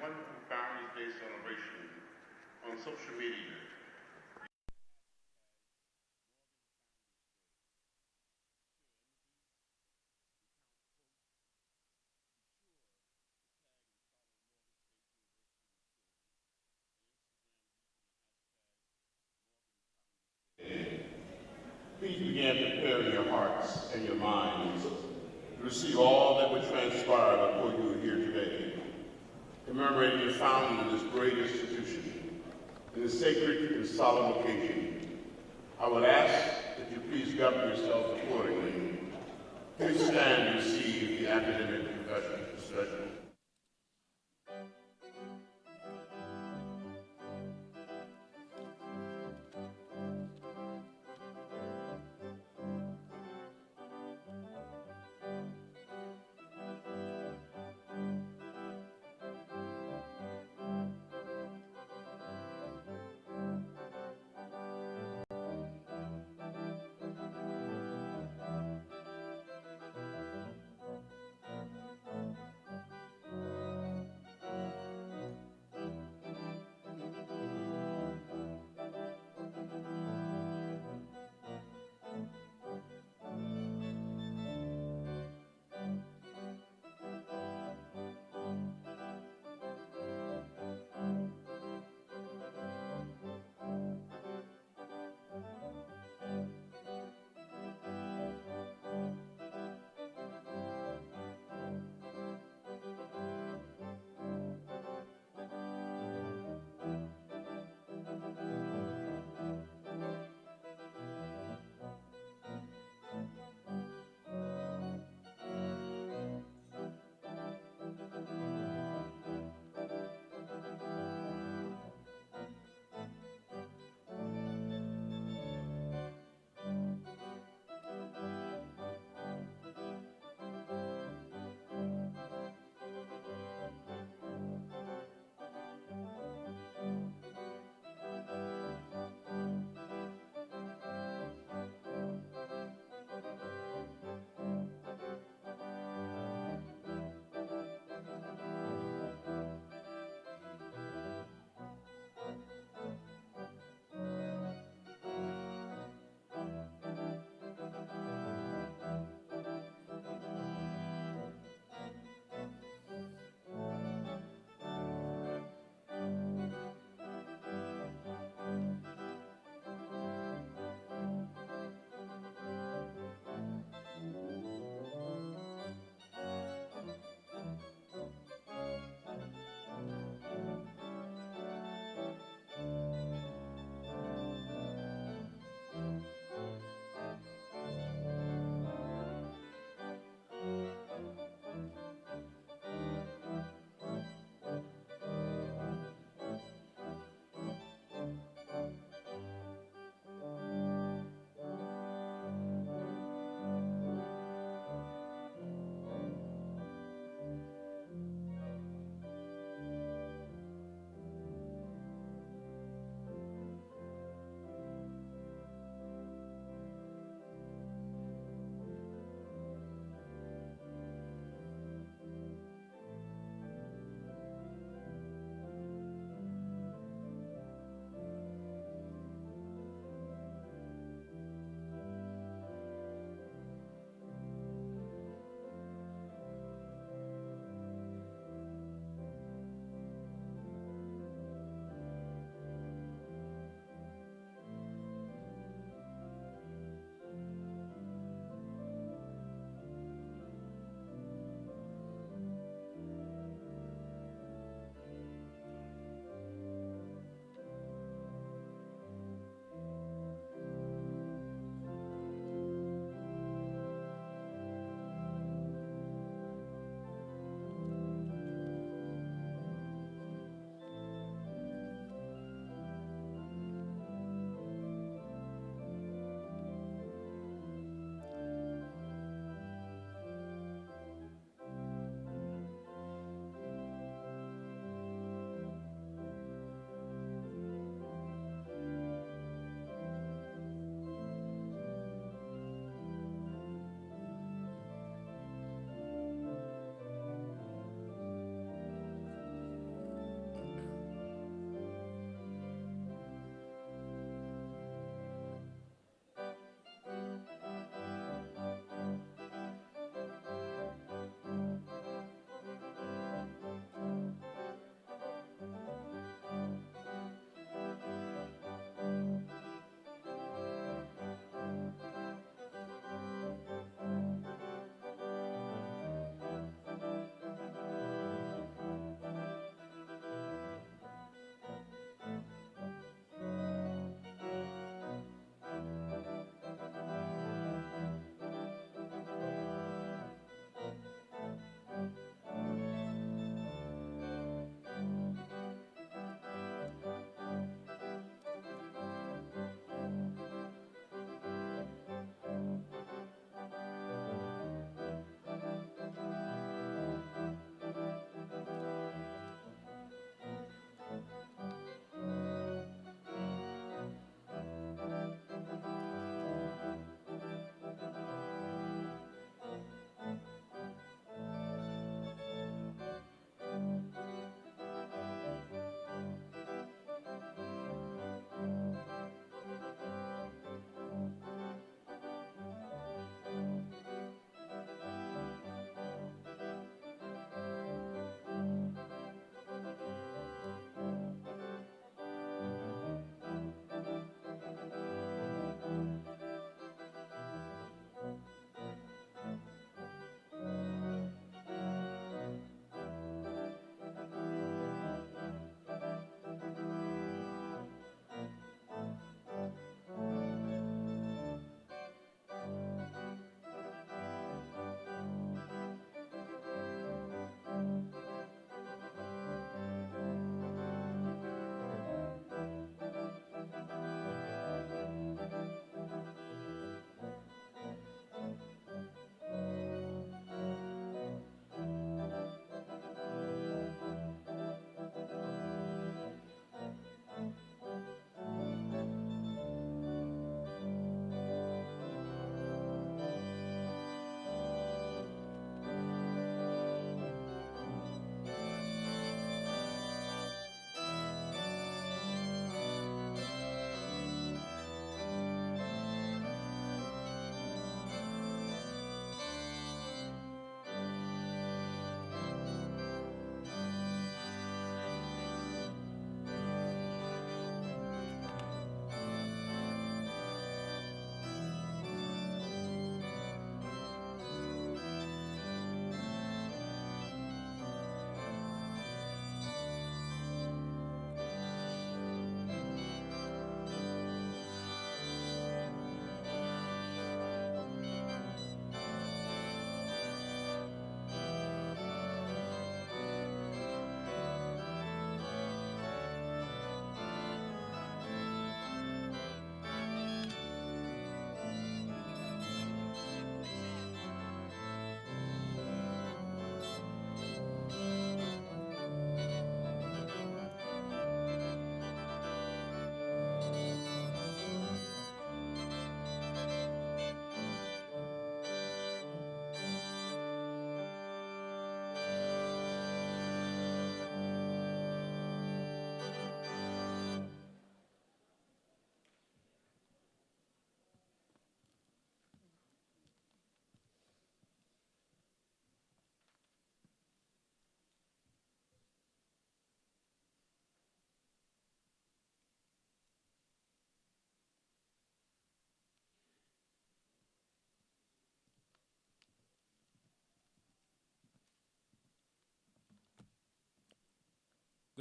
wonderful Founders Day celebration on social media. Please begin preparing your hearts and your minds to receive all that would transpire before you are here today, commemorating your founding of this great institution. In this sacred and solemn occasion, I would ask that you please govern yourselves accordingly. Please stand and receive the academic professional.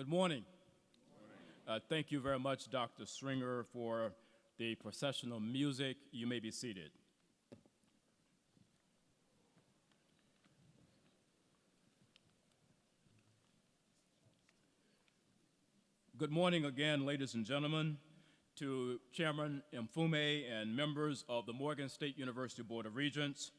Good morning. Thank you very much, Dr. Stringer, for the processional music. You may be seated. Good morning again, ladies and gentlemen, to Chairman Mfume and members of the Morgan State University Board of Regents,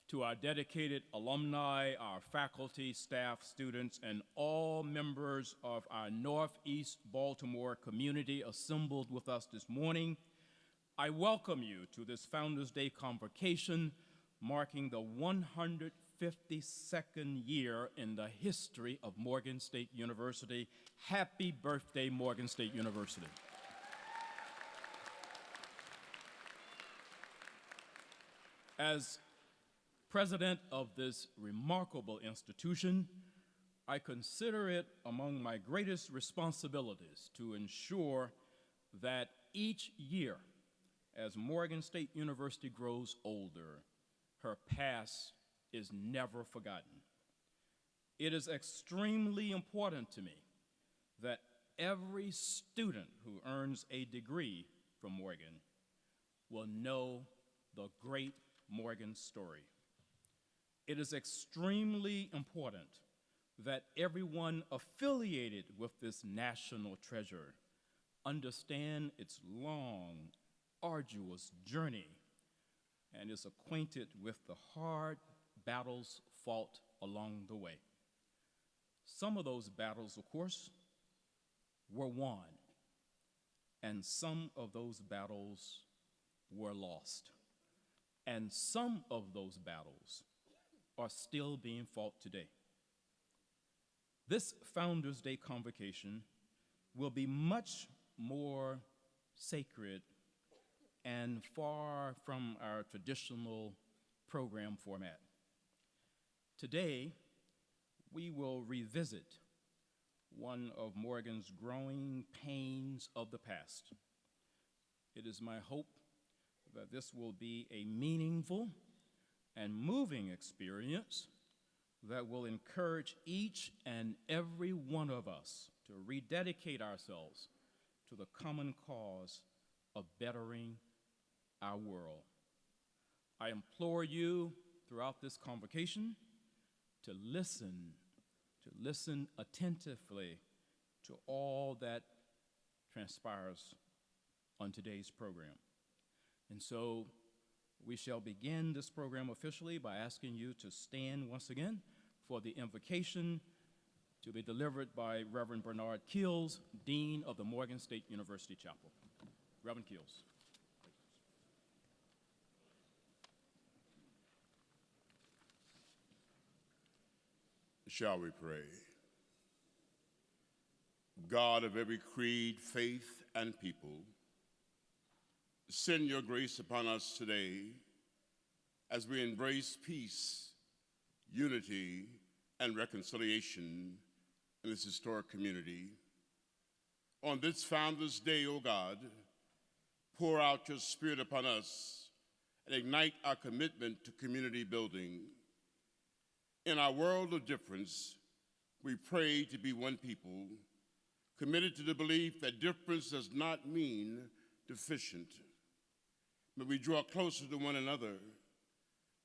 to our dedicated alumni, our faculty, staff, students, and all members of our Northeast Baltimore community assembled with us this morning. I welcome you to this Founders Day Convocation, marking the 152nd year in the history of Morgan State University. Happy birthday, Morgan State University. As president of this remarkable institution, I consider it among my greatest responsibilities to ensure that each year, as Morgan State University grows older, her past is never forgotten. It is extremely important to me that every student who earns a degree from Morgan will know the great Morgan story. It is extremely important that everyone affiliated with this national treasure understand its long, arduous journey and is acquainted with the hard battles fought along the way. Some of those battles, of course, were won, and some of those battles were lost, and some of those battles are still being fought today. This Founders Day Convocation will be much more sacred and far from our traditional program format. Today, we will revisit one of Morgan's growing pains of the past. It is my hope that this will be a meaningful and moving experience that will encourage each and every one of us to rededicate ourselves to the common cause of bettering our world. I implore you throughout this convocation to listen attentively to all that transpires on today's program. And so we shall begin this program officially by asking you to stand once again for the invocation to be delivered by Reverend Bernard Keels, Dean of the Morgan State University Chapel. Reverend Keels. Shall we pray? God of every creed, faith, and people, send your grace upon us today as we embrace peace, unity, and reconciliation in this historic community. On this Founders Day, O God, pour out your Spirit upon us and ignite our commitment to community building. In our world of difference, we pray to be one people, committed to the belief that difference does not mean deficient. May we draw closer to one another,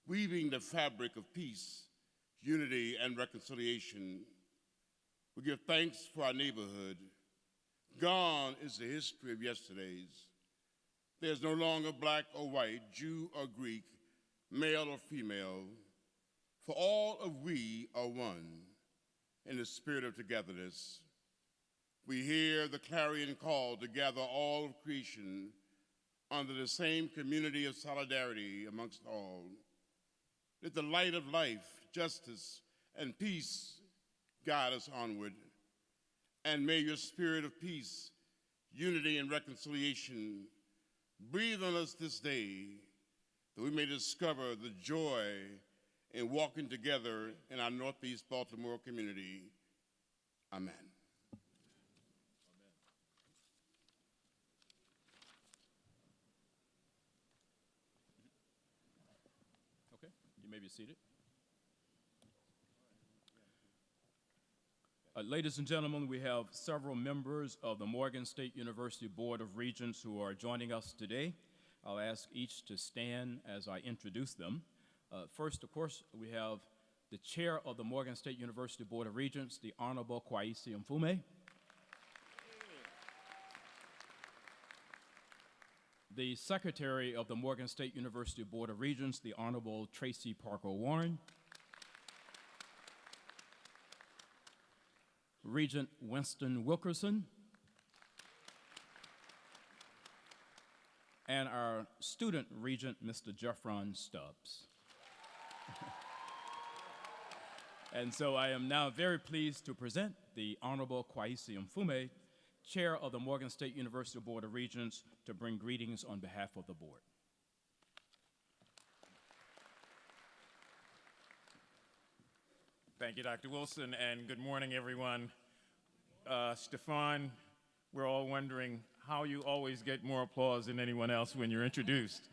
weaving the fabric of peace, unity, and reconciliation. We give thanks for our neighborhood. Gone is the history of yesterdays. There's no longer black or white, Jew or Greek, male or female, for all of we are one in the spirit of togetherness. We hear the clarion call to gather all of creation under the same community of solidarity amongst all. Let the light of life, justice, and peace guide us onward. And may your spirit of peace, unity, and reconciliation breathe on us this day, that we may discover the joy in walking together in our Northeast Baltimore community. Amen. Okay, you may be seated. Ladies and gentlemen, we have several members of the Morgan State University Board of Regents who are joining us today. I'll ask each to stand as I introduce them. First, of course, we have the chair of the Morgan State University Board of Regents, the Honorable Kwaisi Mfume. The secretary of the Morgan State University Board of Regents, the Honorable Tracy Parker Warren. Regent Winston Wilkerson. And our student regent, Mr. Jeffron Stubbs. And so I am now very pleased to present the Honorable Kwaisi Mfume, Chair of the Morgan State University Board of Regents, to bring greetings on behalf of the board. Thank you, Dr. Wilson, and good morning, everyone. Stefan, we're all wondering how you always get more applause than anyone else when you're introduced.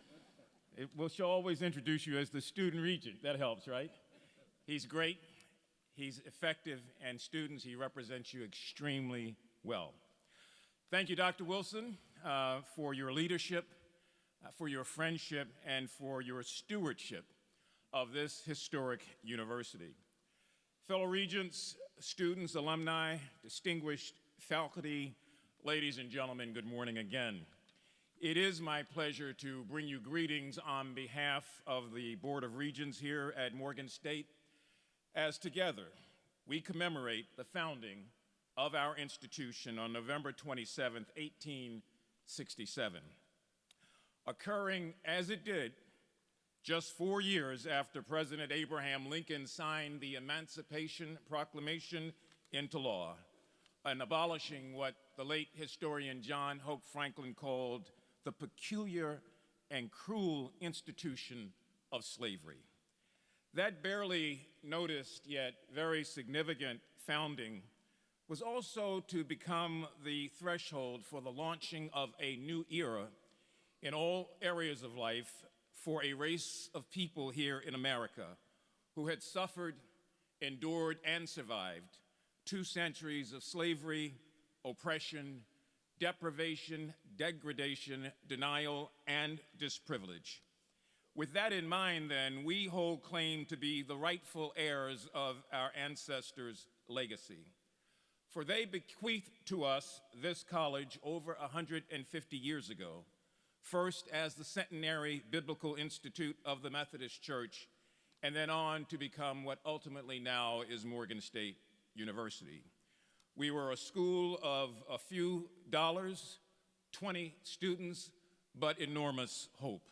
She'll always introduce you as the student regent. That helps, right? He's great, he's effective, and students, he represents you extremely well. Thank you, Dr. Wilson, for your leadership, for your friendship, and for your stewardship of this historic university. Fellow regents, students, alumni, distinguished faculty, ladies and gentlemen, good morning again. It is my pleasure to bring you greetings on behalf of the Board of Regents here at Morgan State, as together we commemorate the founding of our institution on November 27, 1867, occurring as it did just 4 years after President Abraham Lincoln signed the Emancipation Proclamation into law, and abolishing what the late historian John Hope Franklin called the peculiar and cruel institution of slavery. That barely noticed yet very significant founding was also to become the threshold for the launching of a new era in all areas of life for a race of people here in America who had suffered, endured, and survived 2 centuries of slavery, oppression, deprivation, degradation, denial, and disprivilege. With that in mind, then, we hold claim to be the rightful heirs of our ancestors' legacy. For they bequeathed to us this college over 150 years ago, first as the Centenary Biblical Institute of the Methodist Church, and then on to become what ultimately now is Morgan State University. We were a school of a few dollars, 20 students, but enormous hope.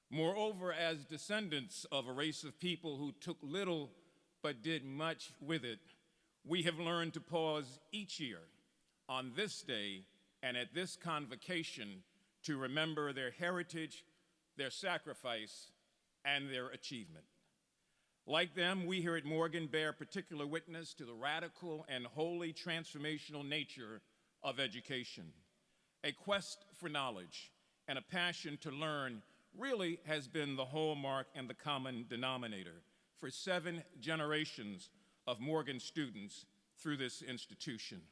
Moreover, as descendants of a race of people who took little but did much with it, we have learned to pause each year on this day and at this convocation to remember their heritage, their sacrifice, and their achievement. Like them, we here at Morgan bear particular witness to the radical and wholly transformational nature of education. A quest for knowledge and a passion to learn really has been the hallmark and the common denominator for 7 generations of Morgan students through this institution.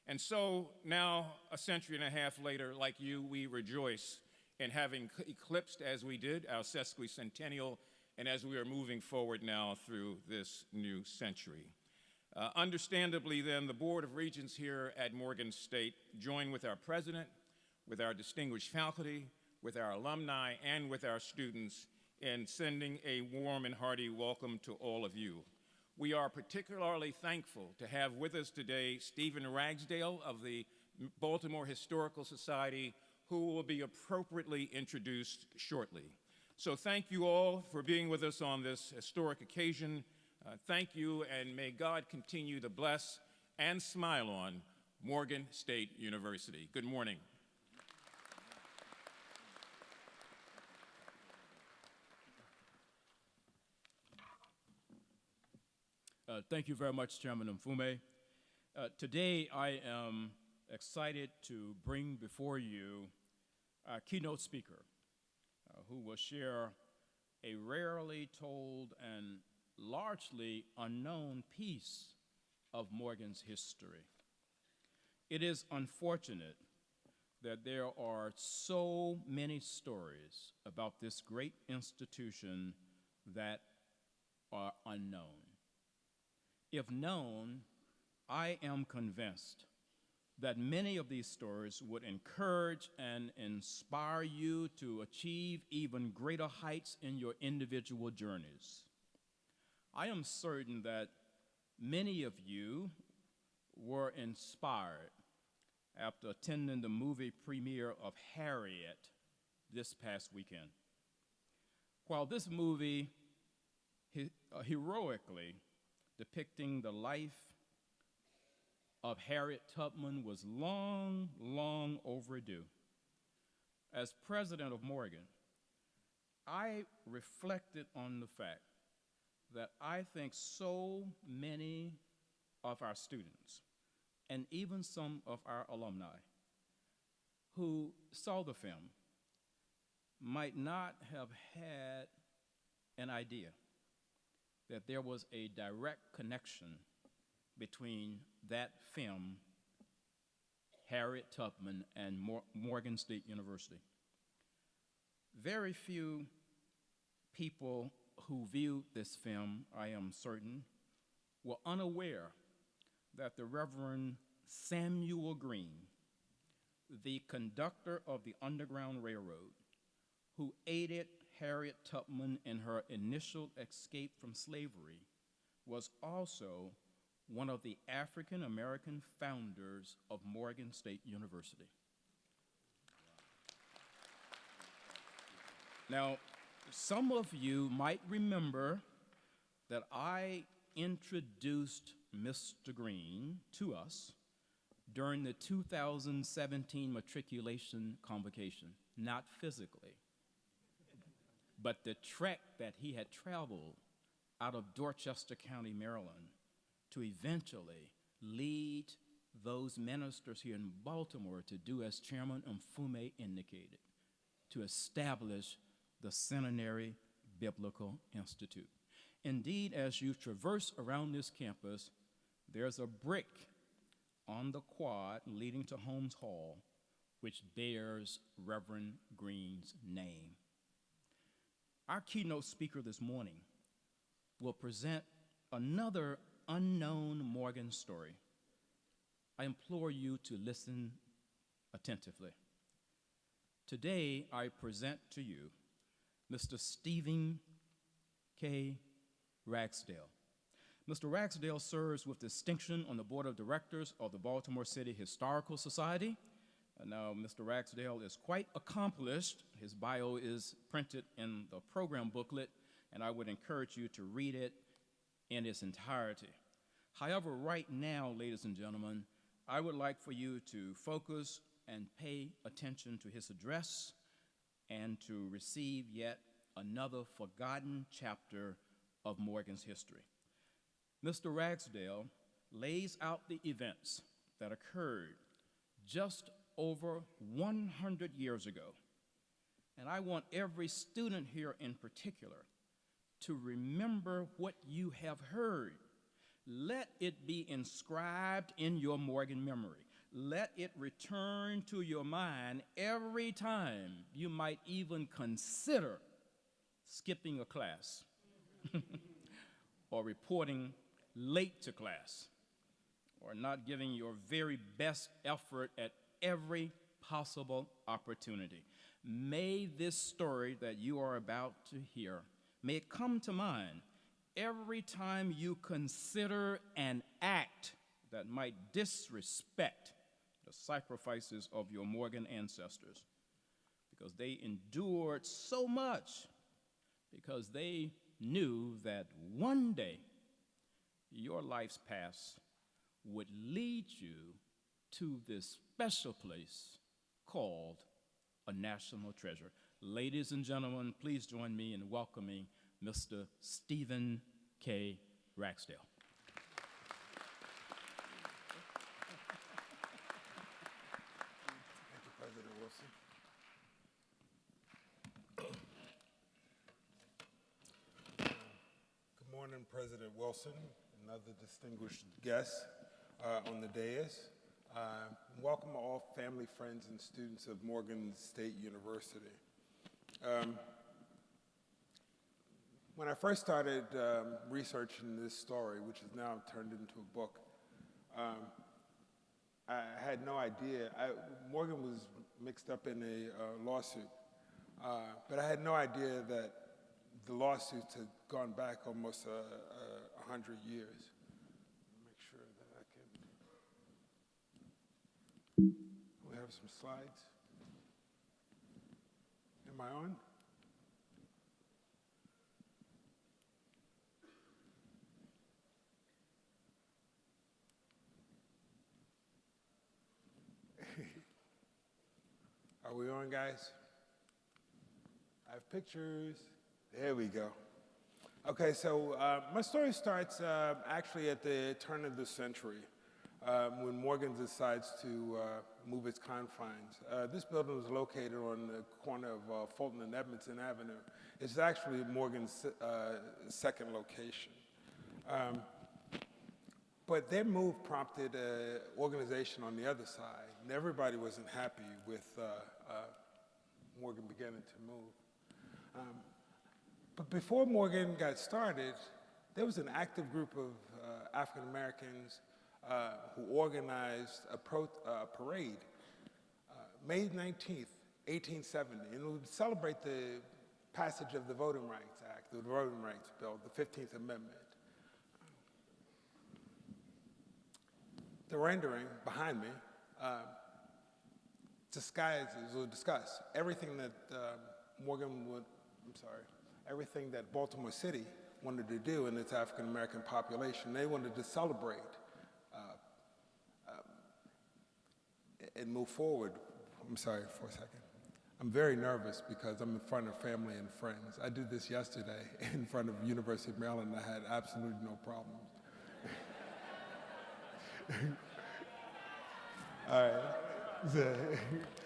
And so now, a century and a half later, like you, we rejoice in having eclipsed, as we did, our sesquicentennial, and as we are moving forward now through this new century. Understandably, then, the Board of Regents here at Morgan State join with our president, with our distinguished faculty, with our alumni, and with our students in sending a warm and hearty welcome to all of you. We are particularly thankful to have with us today Stephen Ragsdale of the Baltimore Historical Society, who will be appropriately introduced shortly. So thank you all for being with us on this historic occasion. Thank you, and may God continue to bless and smile on Morgan State University. Good morning. Thank you very much, Chairman Mfume. Today, I am excited to bring before you our keynote speaker, who will share a rarely told and largely unknown piece of Morgan's history. It is unfortunate that there are so many stories about this great institution that are unknown. If known, I am convinced that many of these stories would encourage and inspire you to achieve even greater heights in your individual journeys. I am certain that many of you were inspired after attending the movie premiere of Harriet this past weekend. While this movie heroically depicting the life of Harriet Tubman was long, long overdue, as president of Morgan, I reflected on the fact that I think so many of our students, and even some of our alumni who saw the film, might not have had an idea that there was a direct connection between that film, Harriet Tubman, and Morgan State University. Very few people who viewed this film, I am certain, were unaware that the Reverend Samuel Green, the conductor of the Underground Railroad, who aided Harriet Tubman in her initial escape from slavery, was also one of the African American founders of Morgan State University. Now, some of you might remember that I introduced Mr. Green to us during the 2017 matriculation convocation, not physically, but the trek that he had traveled out of Dorchester County, Maryland, to eventually lead those ministers here in Baltimore to do as Chairman Mfume indicated, to establish the Centenary Biblical Institute. Indeed, as you traverse around this campus, there's a brick on the quad leading to Holmes Hall which bears Reverend Green's name. Our keynote speaker this morning will present another unknown Morgan story. I implore you to listen attentively. Today, I present to you Mr. Stephen K. Ragsdale. Mr. Ragsdale serves with distinction on the board of directors of the Baltimore City Historical Society. Now, Mr. Ragsdale is quite accomplished. His bio is printed in the program booklet, and I would encourage you to read it in its entirety. However, right now, ladies and gentlemen, I would like for you to focus and pay attention to his address and to receive yet another forgotten chapter of Morgan's history. Mr. Ragsdale lays out the events that occurred just over 100 years ago. And I want every student here in particular to remember what you have heard. Let it be inscribed in your Morgan memory. Let it return to your mind every time you might even consider skipping a class or reporting late to class or not giving your very best effort at every possible opportunity. May this story that you are about to hear, may it come to mind every time you consider an act that might disrespect the sacrifices of your Morgan ancestors, because they endured so much, because they knew that one day your life's path would lead you to this special place called a national treasure. Ladies and gentlemen, please join me in welcoming Mr. Stephen K. Ragsdale. Thank you, President Wilson. Good morning, President Wilson, and other distinguished guests on the dais. Welcome all family, friends, and students of Morgan State University. When I first started researching this story, which is now turned into a book, I had no idea. Morgan was mixed up in a lawsuit, but I had no idea that the lawsuits had gone back almost 100 years. Make sure that I can. We have some slides. Am I on? Are we on, guys? I have pictures. There we go. Okay, so my story starts actually at the turn of the century when Morgan decides to move its confines. This building was located on the corner of Fulton and Edmondson Avenue. It's actually Morgan's second location. But their move prompted an organization on the other side, and everybody wasn't happy with Morgan beginning to move. But before Morgan got started, there was an active group of African Americans who organized a parade, May 19th, 1870, and it would celebrate the passage of the Voting Rights Act, the Voting Rights Bill, the 15th Amendment. The rendering behind me disguises or discuss everything that everything that Baltimore City wanted to do in its African American population. They wanted to celebrate and move forward. I'm sorry for a second. I'm very nervous because I'm in front of family and friends. I did this yesterday in front of University of Maryland and I had absolutely no problems. All right,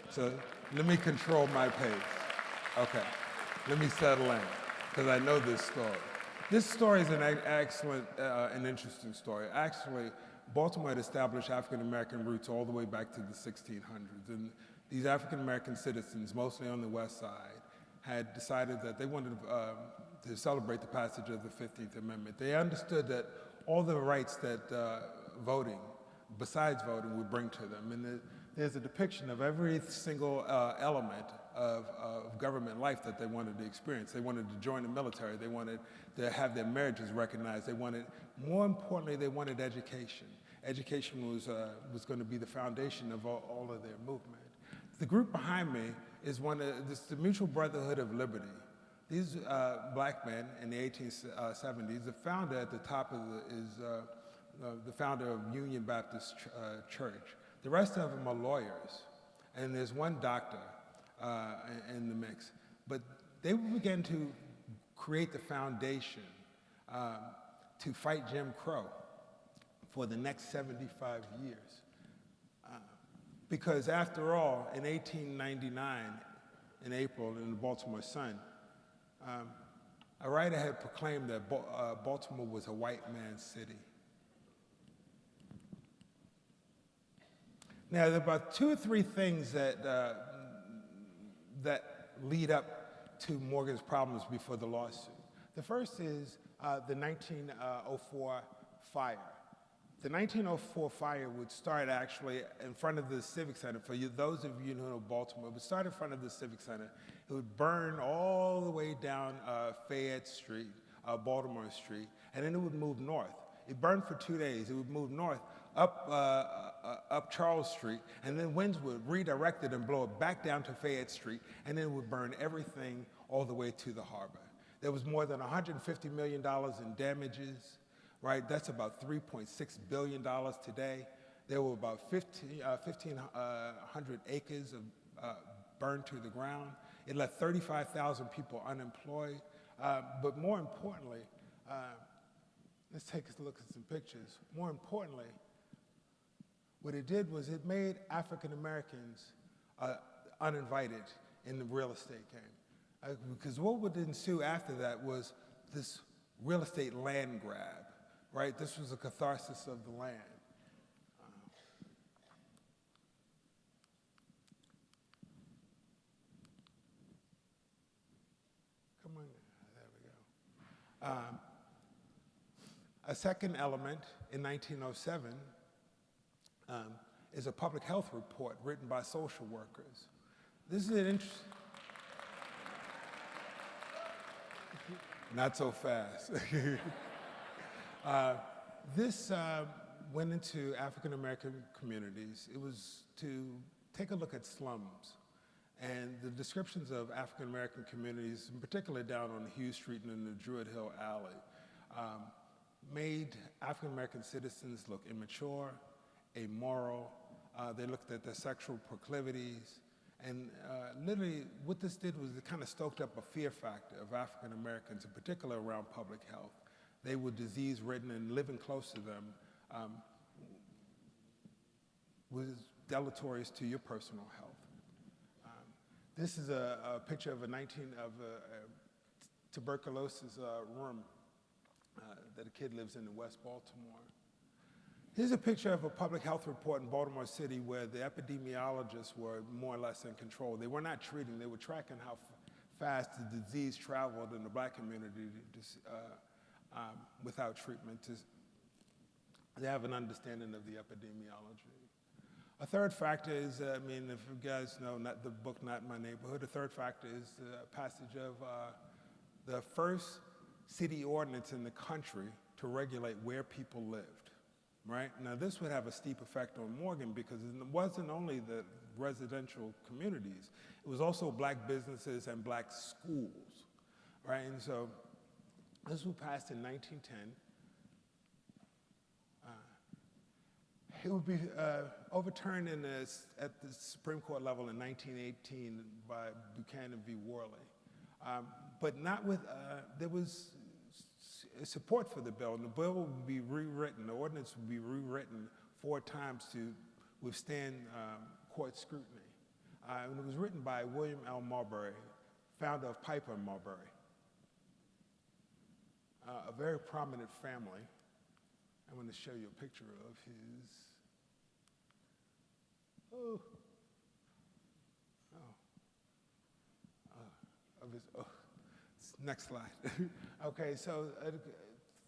so let me control my pace. Okay, let me settle in, because I know this story. This story is an excellent and interesting story. Actually, Baltimore had established African-American roots all the way back to the 1600s, and these African-American citizens, mostly on the west side, had decided that they wanted to celebrate the passage of the 15th Amendment. They understood that all the rights that voting, besides voting, would bring to them. And there's a depiction of every single element of government life that they wanted to experience. They wanted to join the military. They wanted to have their marriages recognized. They wanted, more importantly, they wanted education. Education was going to be the foundation of all of their movement. The group behind me is the Mutual Brotherhood of Liberty. These black men in the 1870s, the founder at the top of the founder of Union Baptist Church. The rest of them are lawyers, and there's one doctor in the mix. But they began to create the foundation to fight Jim Crow for the next 75 years. Because after all, in 1899, in April, in the Baltimore Sun, a writer had proclaimed that Baltimore was a white man's city. Now, there are about 2 or 3 things that lead up to Morgan's problems before the lawsuit. The first is the 1904 fire. The 1904 fire would start actually in front of the Civic Center. For those of you who know Baltimore, it would start in front of the Civic Center. It would burn all the way down Fayette Street, Baltimore Street, and then it would move north. It burned for 2 days. It would move north up Charles Street, and then winds would redirect it and blow it back down to Fayette Street, and then it would burn everything all the way to the harbor. There was more than $150 million in damages, right? That's about $3.6 billion today. There were about 1,500 acres of burned to the ground. It left 35,000 people unemployed. But more importantly, let's take a look at some pictures. More importantly, what it did was it made African Americans uninvited in the real estate game. Because what would ensue after that was this real estate land grab. right? This was a catharsis of the land. Come on, there we go. A second element in 1907 is a public health report written by social workers. This is an interesting. Not so fast. This went into African American communities. It was to take a look at slums and the descriptions of African American communities, in particular down on Hughes Street and in the Druid Hill Alley, made African American citizens look immature, amoral. They looked at their sexual proclivities. And literally, what this did was it kind of stoked up a fear factor of African Americans, in particular around public health. They were disease-ridden, and living close to them was deleterious to your personal health. This is a picture of a tuberculosis room that a kid lives in West Baltimore. Here's a picture of a public health report in Baltimore City where the epidemiologists were more or less in control. They were not treating, they were tracking how fast the disease traveled in the black community without treatment. They have an understanding of the epidemiology. A third factor is, if you guys know not the book, Not My Neighborhood, a third factor is the passage of the first city ordinance in the country to regulate where people lived. Right? Now, this would have a steep effect on Morgan because it wasn't only the residential communities, it was also black businesses and black schools, right? And so this was passed in 1910. It would be overturned at the Supreme Court level in 1918 by Buchanan v. Worley. But not with, there was support for the bill, and the bill would be rewritten, the ordinance would be rewritten 4 times to withstand court scrutiny. And it was written by William L. Marbury, founder of Piper and Marbury, a very prominent family. I'm going to show you a picture of his, next slide. Okay, so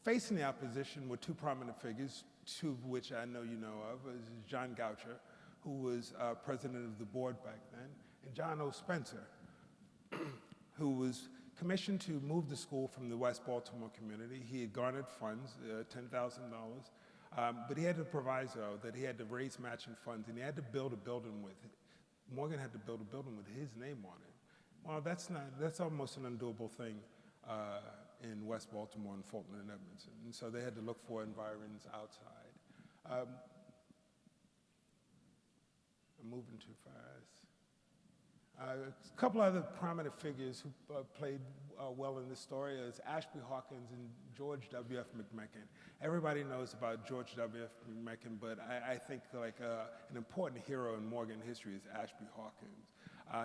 facing the opposition were 2 prominent figures, 2 of which I know you know of, is John Goucher, who was president of the board back then, and John O. Spencer, who was commissioned to move the school from the West Baltimore community. He had garnered funds, $10,000, but he had a proviso that he had to raise matching funds, and he had to build a building with it. Morgan had to build a building with his name on it. Well, that's almost an undoable thing in West Baltimore and Fulton and Edmondson. And so they had to look for environs outside. I'm moving too fast. A couple other prominent figures who played well in this story is Ashby Hawkins and George W.F. McMecken. Everybody knows about George W.F. McMecken, but I think like an important hero in Morgan history is Ashby Hawkins.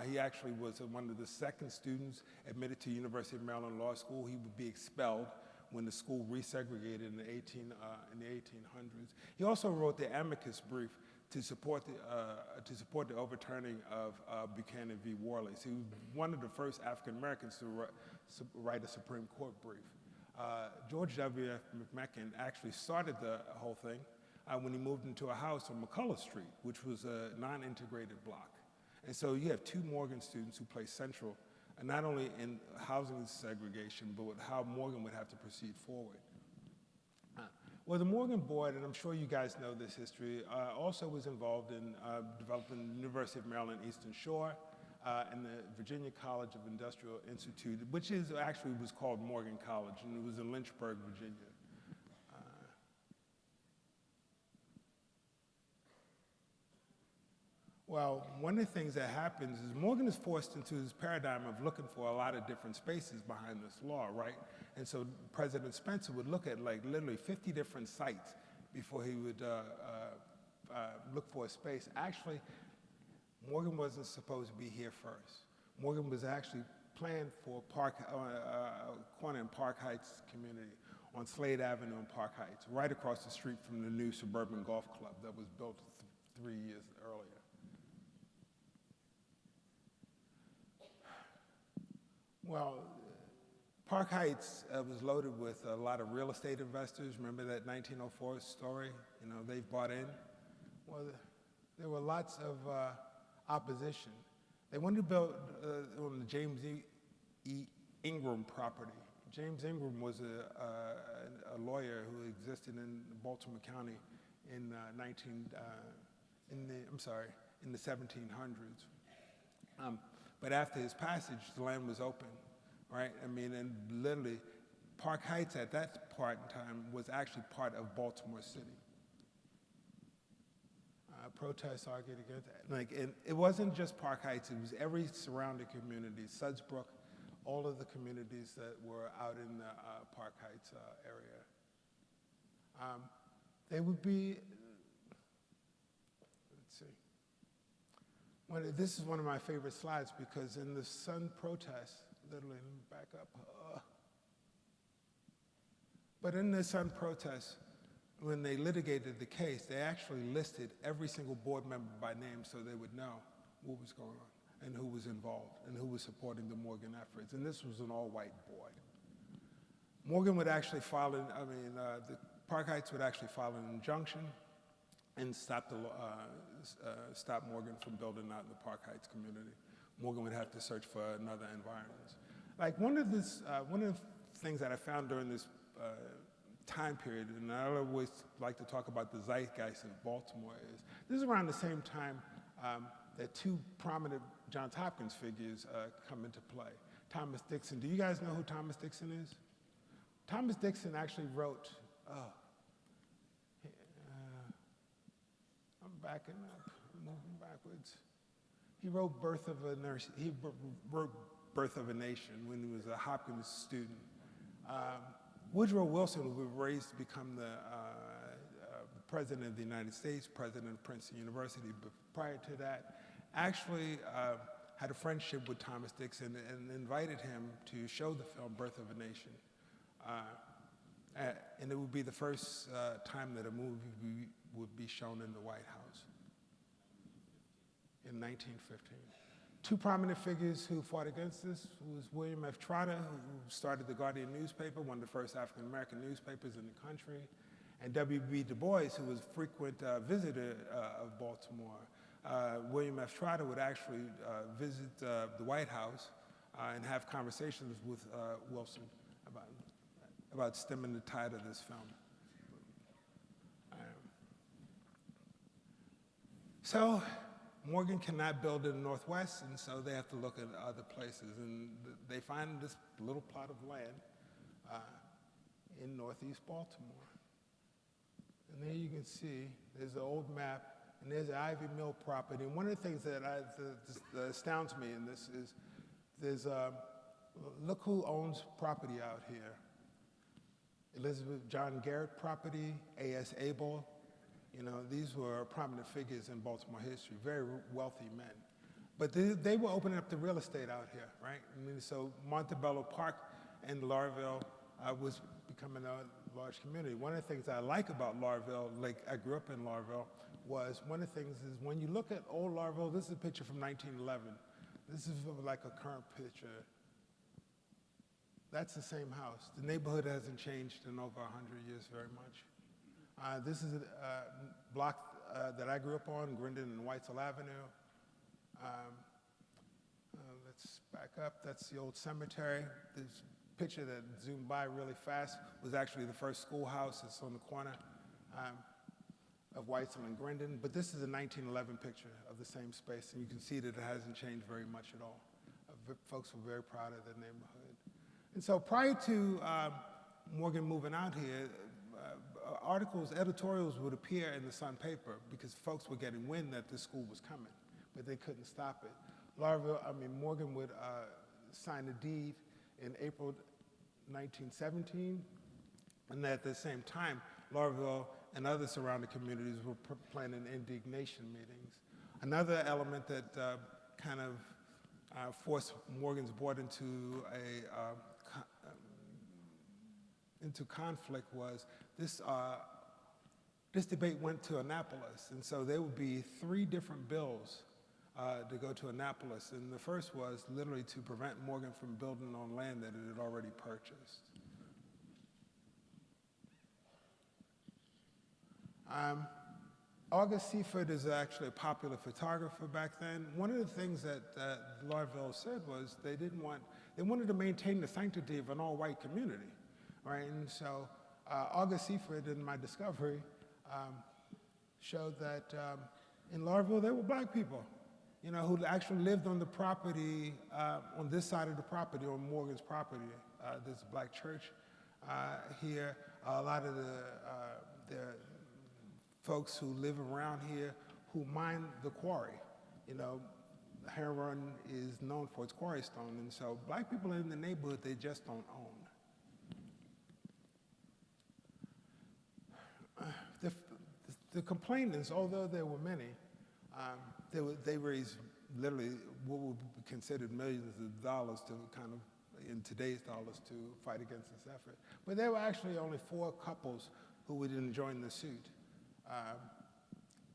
He actually was one of the second students admitted to University of Maryland Law School. He would be expelled when the school resegregated in the 1800s. He also wrote the amicus brief to support the overturning of Buchanan v. Worley. So he was one of the first African Americans to write a Supreme Court brief. George W.F. McMecken actually started the whole thing when he moved into a house on McCullough Street, which was a non-integrated block. And so you have 2 Morgan students who play central, not only in housing segregation, but with how Morgan would have to proceed forward. Well, the Morgan Board, and I'm sure you guys know this history, also was involved in developing the University of Maryland Eastern Shore and the Virginia College of Industrial Institute, which actually was called Morgan College, and it was in Lynchburg, Virginia. Well, one of the things that happens is Morgan is forced into this paradigm of looking for a lot of different spaces behind this law, right? And so President Spencer would look at like literally 50 different sites before he would look for a space. Actually, Morgan wasn't supposed to be here first. Morgan was actually planned for corner in Park Heights community. on Slade Avenue in Park Heights, right across the street from the new suburban golf club that was built 3 years earlier. Well, Park Heights was loaded with a lot of real estate investors. Remember that 1904 story? You know, they've bought in. Well, there were lots of opposition. They wanted to build on the James E. Ingram property. James Ingram was a lawyer who existed in Baltimore County in in the 1700s. But after his passage, the land was open, right? I mean, and literally, Park Heights at that point in time was actually part of Baltimore City. Protests argued against that. Like, it wasn't just Park Heights, it was every surrounding community, Sudsbrook, all of the communities that were out in the Park Heights area. They would be, let's see. This is one of my favorite slides because in the Sun protests, literally, let me back up. But in the Sun protests, when they litigated the case, they actually listed every single board member by name so they would know what was going on and who was involved and who was supporting the Morgan efforts. And this was an all-white board. Morgan would actually file the Park Heights would actually file an injunction and stop Morgan from building out in the Park Heights community. Morgan would have to search for another environment. Like one of the things that I found during this time period, and I always like to talk about the zeitgeist of Baltimore, is this is around the same time that two prominent Johns Hopkins figures come into play. Thomas Dixon. Do you guys know who Thomas Dixon is? Thomas Dixon actually wrote, I'm backing up, moving backwards. He wrote Birth of a Nation when he was a Hopkins student. Woodrow Wilson, who was raised to become the President of the United States, President of Princeton University, but prior to that, actually had a friendship with Thomas Dixon and invited him to show the film Birth of a Nation. And it would be the first time that a movie would be shown in the White House in 1915. Two prominent figures who fought against this was William F. Trotter, who started the Guardian newspaper, one of the first African-American newspapers in the country, and W.B. Du Bois, who was a frequent visitor of Baltimore. William F. Trotter would actually visit the White House and have conversations with Wilson about stemming the tide of this film. So Morgan cannot build in the Northwest, and so they have to look at other places. And they find this little plot of land in Northeast Baltimore. And there you can see, there's an old map, and there's the Ivy Mill property. And one of the things that astounds me in this is look who owns property out here. Elizabeth John Garrett property, A.S. Abel. You know, these were prominent figures in Baltimore history, very wealthy men. But they were opening up the real estate out here, right? I mean, so Montebello Park and Laurelville was becoming a large community. One of the things I like about Laurelville, like I grew up in Laurelville, was one of the things is when you look at old Laurelville, this is a picture from 1911. This is like a current picture. That's the same house. The neighborhood hasn't changed in over 100 years very much. This is a block that I grew up on, Grindon and Whitesell Avenue. Let's back up. That's the old cemetery. This picture that zoomed by really fast was actually the first schoolhouse. It's on the corner of Whitesell and Grindon. But this is a 1911 picture of the same space, and you can see that it hasn't changed very much at all. Folks were very proud of the neighborhood. And so prior to Morgan moving out here, articles, editorials would appear in the Sun paper because folks were getting wind that this school was coming, but they couldn't stop it. Morgan would sign a deed in April 1917, and at the same time, Laurelville and other surrounding communities were planning indignation meetings. Another element that kind of forced Morgan's board into a into conflict was this, this debate went to Annapolis, and so there would be 3 different bills to go to Annapolis, and the first was literally to prevent Morgan from building on land that it had already purchased. August Seaford is actually a popular photographer back then. One of the things that Larville said was they wanted to maintain the sanctity of an all-white community, right? And so August Seaford, in my discovery, showed that in Larville there were black people, you know, who actually lived on the property, on this side of the property, on Morgan's property. There's a black church here. A lot of the folks who live around here who mine the quarry. You know, Heron is known for its quarry stone, and so black people in the neighborhood, they just don't own. The complainants, although there were many, they raised literally what would be considered millions of dollars to kind of, in today's dollars, to fight against this effort. But there were actually only 4 couples who would join the suit.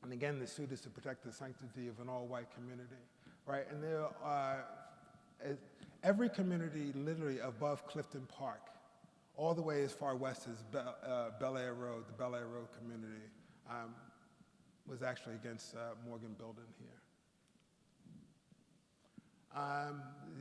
And again, the suit is to protect the sanctity of an all-white community, right? And there are, every community literally above Clifton Park, all the way as far west as Bel Air Road, the Bel Air Road community, was actually against Morgan building here.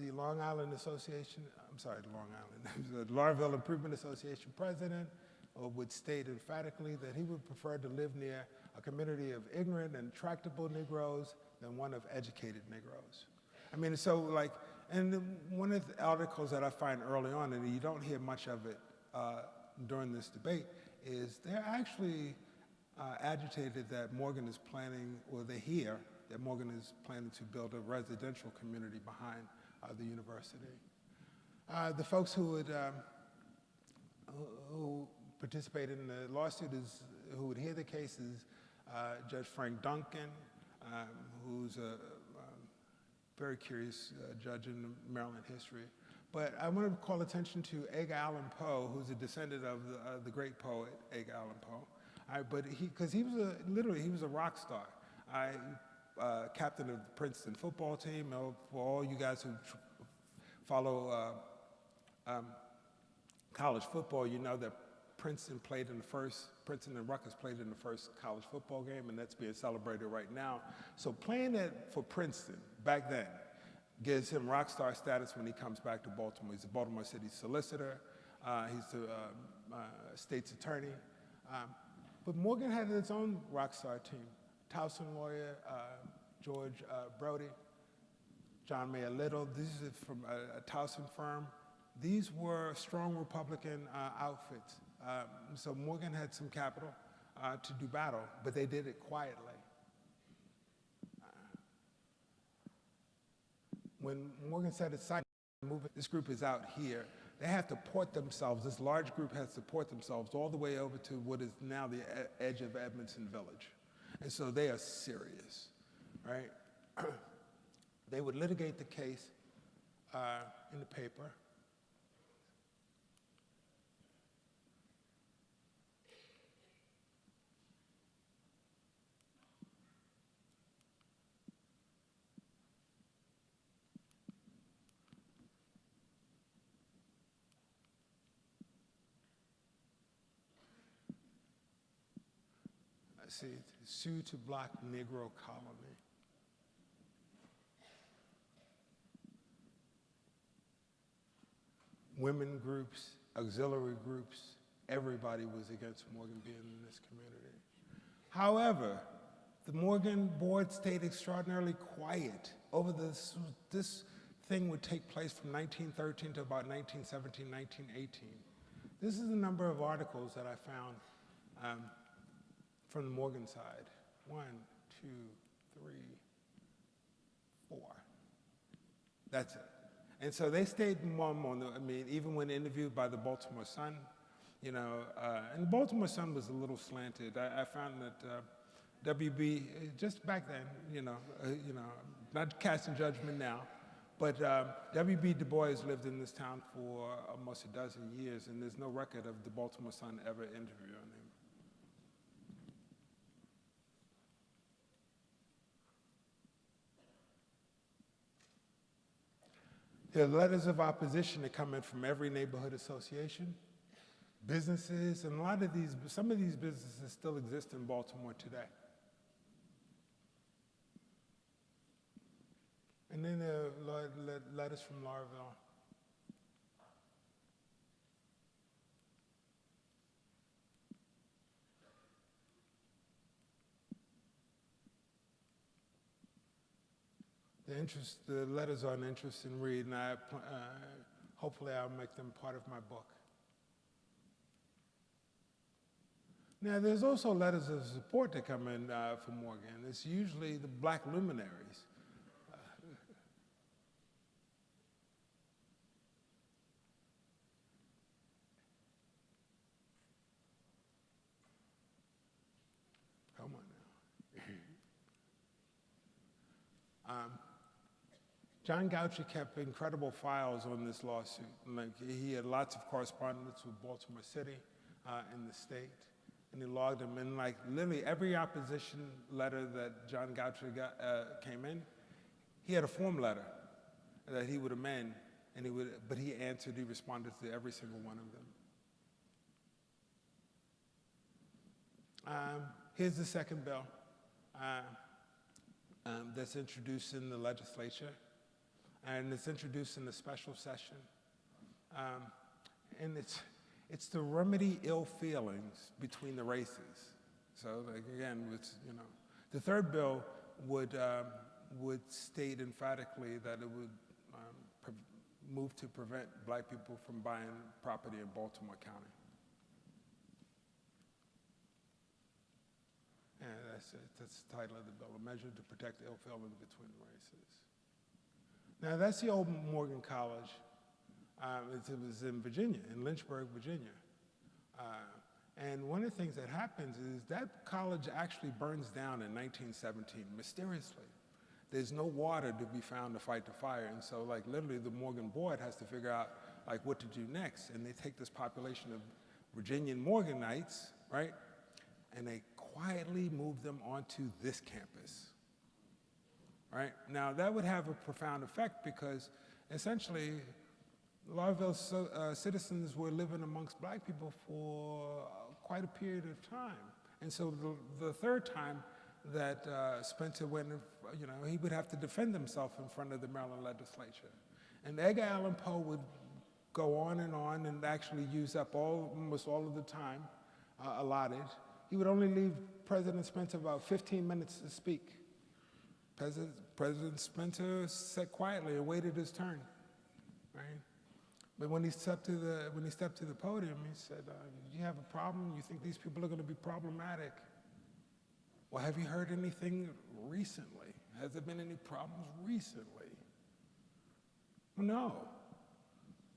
The Long Island Association, I'm sorry, Long Island, the Larville Improvement Association president would state emphatically that he would prefer to live near a community of ignorant and tractable Negroes than one of educated Negroes. I mean, so like, and one of the articles that I find early on, and you don't hear much of it during this debate, is they're actually agitated that Morgan is planning, or they hear that Morgan is planning to build a residential community behind the university. The folks who would, who participated in the lawsuit who would hear the case is Judge Frank Duncan, who's a very curious judge in Maryland history. But I want to call attention to Edgar Allan Poe, who's a descendant of the great poet Edgar Allan Poe. But because he was literally he was a rock star. Captain of the Princeton football team. For all you guys who follow college football, you know that Princeton and Rutgers played in the first college football game, and that's being celebrated right now. So playing that for Princeton back then gives him rock star status when he comes back to Baltimore. He's a Baltimore City solicitor. He's the state's attorney. But Morgan had its own rock star team. Towson lawyer, George Brody, John Mayer Little. This is from a Towson firm. These were strong Republican outfits. So Morgan had some capital to do battle, but they did it quietly. When Morgan set aside, this group is out here, they have to port themselves, this large group has to port themselves all the way over to what is now the edge of Edmondson Village. And so they are serious, right? They would litigate the case in the paper. See, sue to block Negro colony. Women groups, auxiliary groups, everybody was against Morgan being in this community. However, the Morgan board stayed extraordinarily quiet over this. This thing would take place from 1913 to about 1917, 1918. This is a number of articles that I found from the Morgan side. 1, 2, 3, 4. That's it. And so they stayed mum on the, I mean, even when interviewed by the Baltimore Sun, you know, and the Baltimore Sun was a little slanted. I found that WB, just back then, you know, not casting judgment now, But W.B. Du Bois lived in this town for almost a dozen years, and there's no record of the Baltimore Sun ever interviewing him. There are letters of opposition that come in from every neighborhood association, businesses, and some of these businesses still exist in Baltimore today. And then there are letters from Laurelville. The letters are an interest in read, and hopefully I'll make them part of my book. Now, there's also letters of support that come in for Morgan. It's usually the black luminaries. Come on now. John Goucher kept incredible files on this lawsuit. Like, he had lots of correspondence with Baltimore City in the state, and he logged them. And like literally every opposition letter that John Goucher came in, he had a form letter that he would amend, and but he answered, he responded to every single one of them. Here's the second bill that's introduced in the legislature. And it's introduced in the special session. And it's to remedy ill feelings between the races. So like, again, the third bill would state emphatically that it would move to prevent black people from buying property in Baltimore County. And that's the title of the bill, a measure to protect ill feelings between the races. Now, that's the old Morgan College. It was in Virginia, in Lynchburg, Virginia. And one of the things that happens is that college actually burns down in 1917, mysteriously. There's no water to be found to fight the fire, and so like literally the Morgan board has to figure out like what to do next. And they take this population of Virginian Morganites, right? And they quietly move them onto this campus. Right? Now, that would have a profound effect because essentially, Laurelville citizens were living amongst black people for quite a period of time. And so the third time that Spencer went, he would have to defend himself in front of the Maryland legislature. And Edgar Allan Poe would go on and actually use up almost all of the time allotted. He would only leave President Spencer about 15 minutes to speak. President Spencer sat quietly and waited his turn, right? But when he stepped to the podium, he said, "You have a problem? You think these people are going to be problematic? Well, have you heard anything recently? Has there been any problems recently?" Well, no.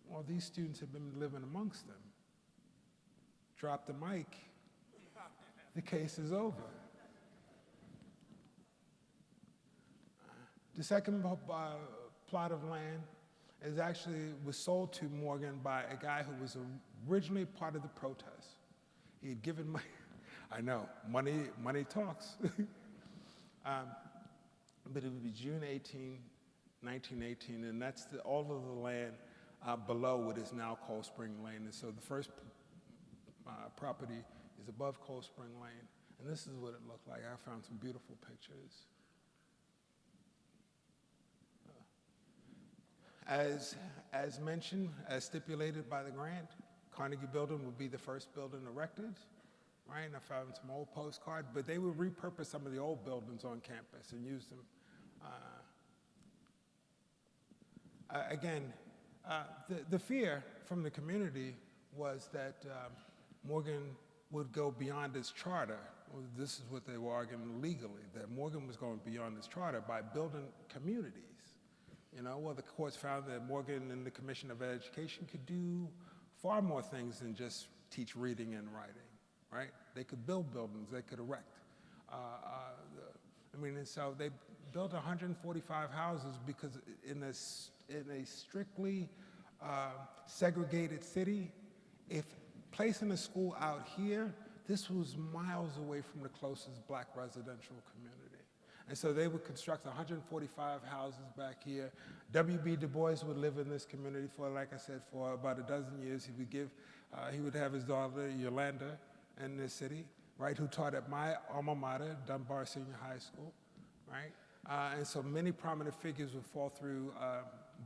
Well, these students have been living amongst them. Drop the mic. The case is over. The second plot of land was sold to Morgan by a guy who was originally part of the protest. He had given money. I know, money talks. But it would be June 18, 1918, and that's all of the land below what is now Cold Spring Lane. And so the first property is above Cold Spring Lane, and this is what it looked like. I found some beautiful pictures. As mentioned, as stipulated by the grant, Carnegie Building would be the first building erected, right? And I found some old postcards, but they would repurpose some of the old buildings on campus and use them. The fear from the community was that Morgan would go beyond his charter. Well, this is what they were arguing legally, that Morgan was going beyond his charter by building communities. Well, the courts found that Morgan and the Commission of Education could do far more things than just teach reading and writing, right? They could build buildings, they could erect. And so built 145 houses because in a strictly segregated city, if placing a school out here, this was miles away from the closest black residential community. And so they would construct 145 houses back here. W.B. Du Bois would live in this community for, like I said, for about a dozen years. He would have his daughter, Yolanda, in this city, right, who taught at my alma mater, Dunbar Senior High School, right? And so many prominent figures would fall through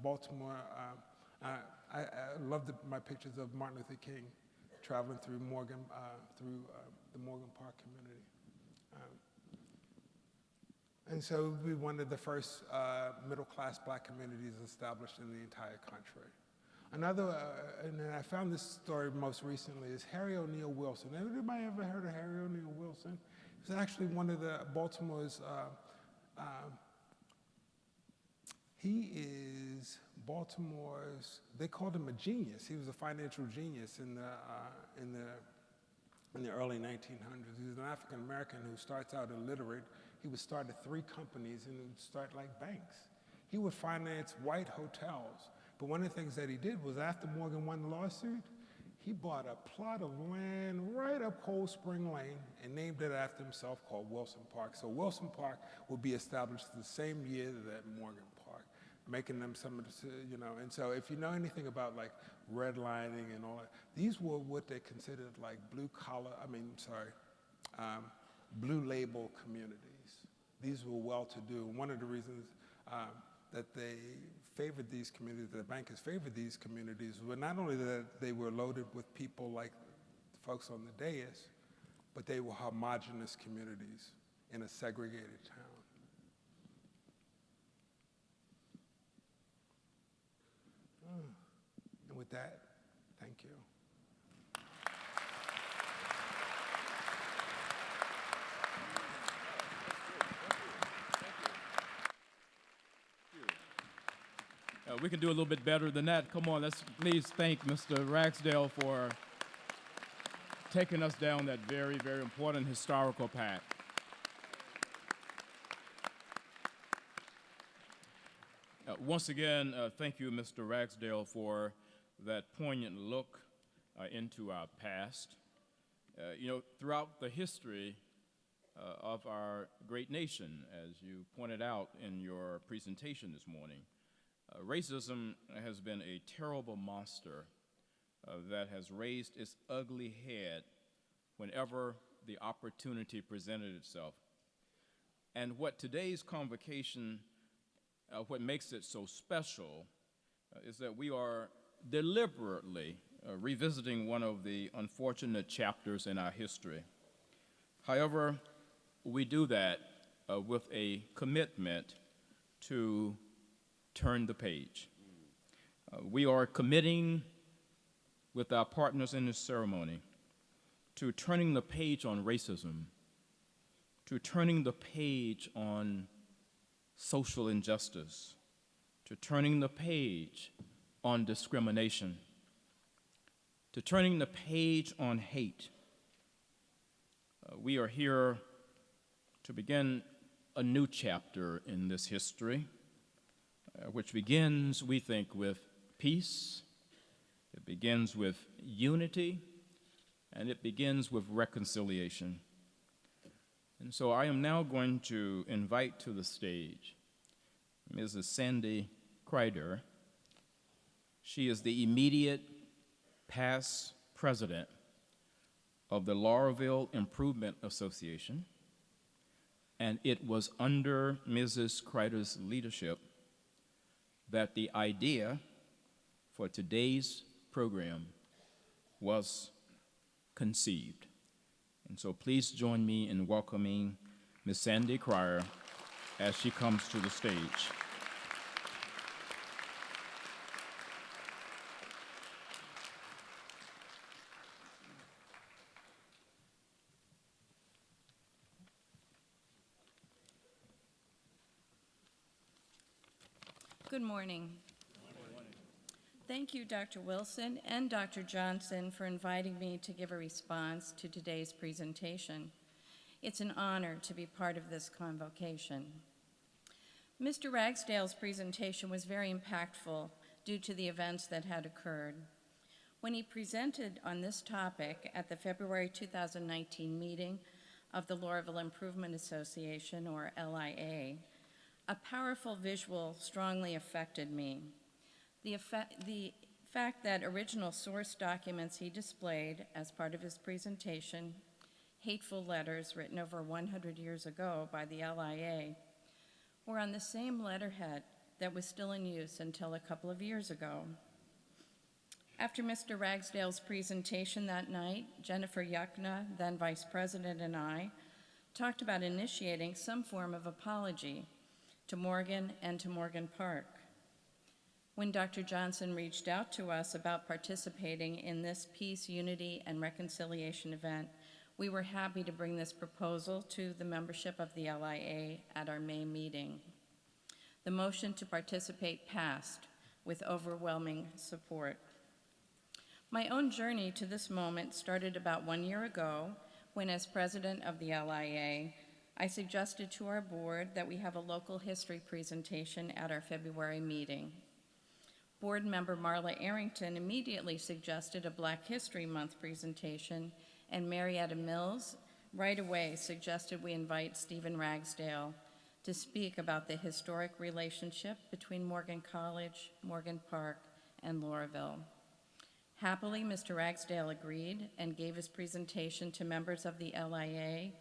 Baltimore. I love my pictures of Martin Luther King traveling through the Morgan Park community. And so it would be one of the first middle-class black communities established in the entire country. Another, and then I found this story most recently, is Harry O'Neill Wilson. Anybody ever heard of Harry O'Neill Wilson? He's actually one of the Baltimore's, he is Baltimore's, they called him a genius. He was a financial genius in the early 1900s. He was an African American who starts out illiterate. He would start at 3 companies and would start like banks. He would finance white hotels. But one of the things that he did was after Morgan won the lawsuit, he bought a plot of land right up Cold Spring Lane and named it after himself, called Wilson Park. So Wilson Park would be established the same year that Morgan Park, making them some of the, and so if you know anything about like redlining and all that, these were what they considered like blue label communities. These were well-to-do. One of the reasons that they favored these communities, the bankers favored these communities, were not only that they were loaded with people like the folks on the dais, but they were homogenous communities in a segregated town. And with that, thank you. We can do a little bit better than that. Come on, let's please thank Mr. Ragsdale for taking us down that very, very important historical path. Once again, thank you, Mr. Ragsdale, for that poignant look into our past. Throughout the history of our great nation, as you pointed out in your presentation this morning, racism has been a terrible monster that has raised its ugly head whenever the opportunity presented itself. And what today's convocation, what makes it so special, is that we are deliberately revisiting one of the unfortunate chapters in our history. However, we do that with a commitment to turn the page. We are committing with our partners in this ceremony to turning the page on racism, to turning the page on social injustice, to turning the page on discrimination, to turning the page on hate. We are here to begin a new chapter in this history, which begins, we think, with peace, it begins with unity, and it begins with reconciliation. And so I am now going to invite to the stage Mrs. Sandy Crider. She is the immediate past president of the Laurelville Improvement Association, and it was under Mrs. Crider's leadership that the idea for today's program was conceived. And so please join me in welcoming Ms. Sandy Crider as she comes to the stage. Good morning. Thank you, Dr. Wilson and Dr. Johnson, for inviting me to give a response to today's presentation. It's an honor to be part of this convocation. Mr. Ragsdale's presentation was very impactful due to the events that had occurred. When he presented on this topic at the February 2019 meeting of the Laurelville Improvement Association, or LIA, a powerful visual strongly affected me. The fact that original source documents he displayed as part of his presentation, hateful letters written over 100 years ago by the LIA, were on the same letterhead that was still in use until a couple of years ago. After Mr. Ragsdale's presentation that night, Jennifer Yuckna, then Vice President, and I talked about initiating some form of apology to Morgan and to Morgan Park. When Dr. Johnson reached out to us about participating in this peace, unity, and reconciliation event, we were happy to bring this proposal to the membership of the LIA at our May meeting. The motion to participate passed with overwhelming support. My own journey to this moment started about 1 year ago when, as president of the LIA, I suggested to our board that we have a local history presentation at our February meeting. Board member Marla Arrington immediately suggested a Black History Month presentation, and Marietta Mills right away suggested we invite Stephen Ragsdale to speak about the historic relationship between Morgan College, Morgan Park, and Laurelville. Happily, Mr. Ragsdale agreed and gave his presentation to members of the LIA,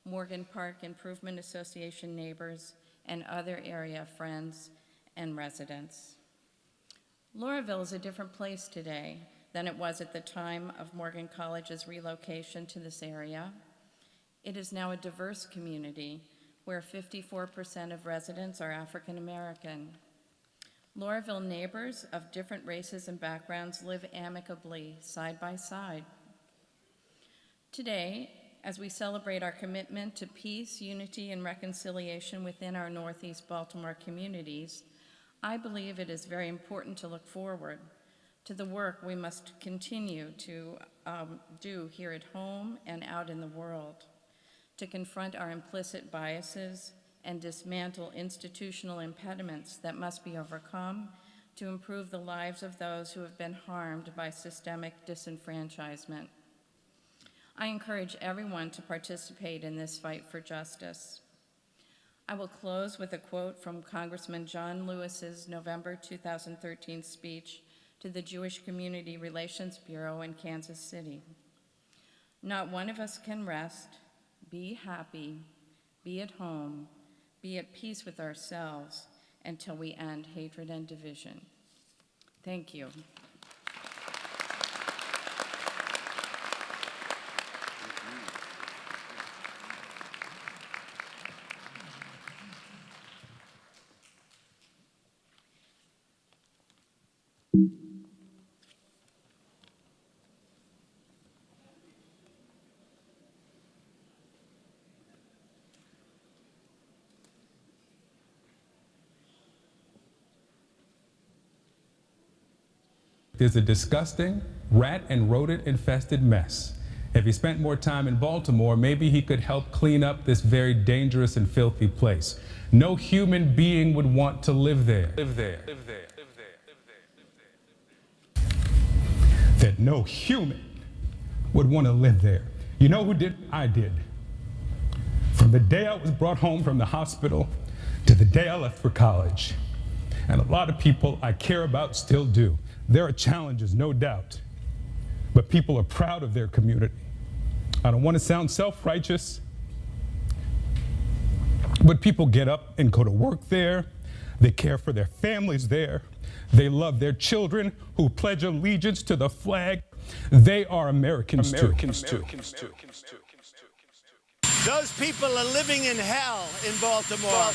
Morgan Park Improvement Association neighbors, and other area friends and residents. Laurelville is a different place today than it was at the time of Morgan College's relocation to this area. It is now a diverse community where 54% of residents are African American. Laurelville neighbors of different races and backgrounds live amicably side by side. Today, as we celebrate our commitment to peace, unity, and reconciliation within our Northeast Baltimore communities, I believe it is very important to look forward to the work we must continue to do here at home and out in the world, to confront our implicit biases and dismantle institutional impediments that must be overcome to improve the lives of those who have been harmed by systemic disenfranchisement. I encourage everyone to participate in this fight for justice. I will close with a quote from Congressman John Lewis's November 2013 speech to the Jewish Community Relations Bureau in Kansas City. Not one of us can rest, be happy, be at home, be at peace with ourselves until we end hatred and division. Thank you. Is a disgusting, rat and rodent-infested mess. If he spent more time in Baltimore, maybe he could help clean up this very dangerous and filthy place. No human being would want to live there. That no human would want to live there. You know who did? I did. From the day I was brought home from the hospital to the day I left for college. And a lot of people I care about still do. There are challenges, no doubt, but people are proud of their community. I don't want to sound self-righteous, but people get up and go to work there. They care for their families there. They love their children who pledge allegiance to the flag. They are Americans too. Those people are living in hell in Baltimore.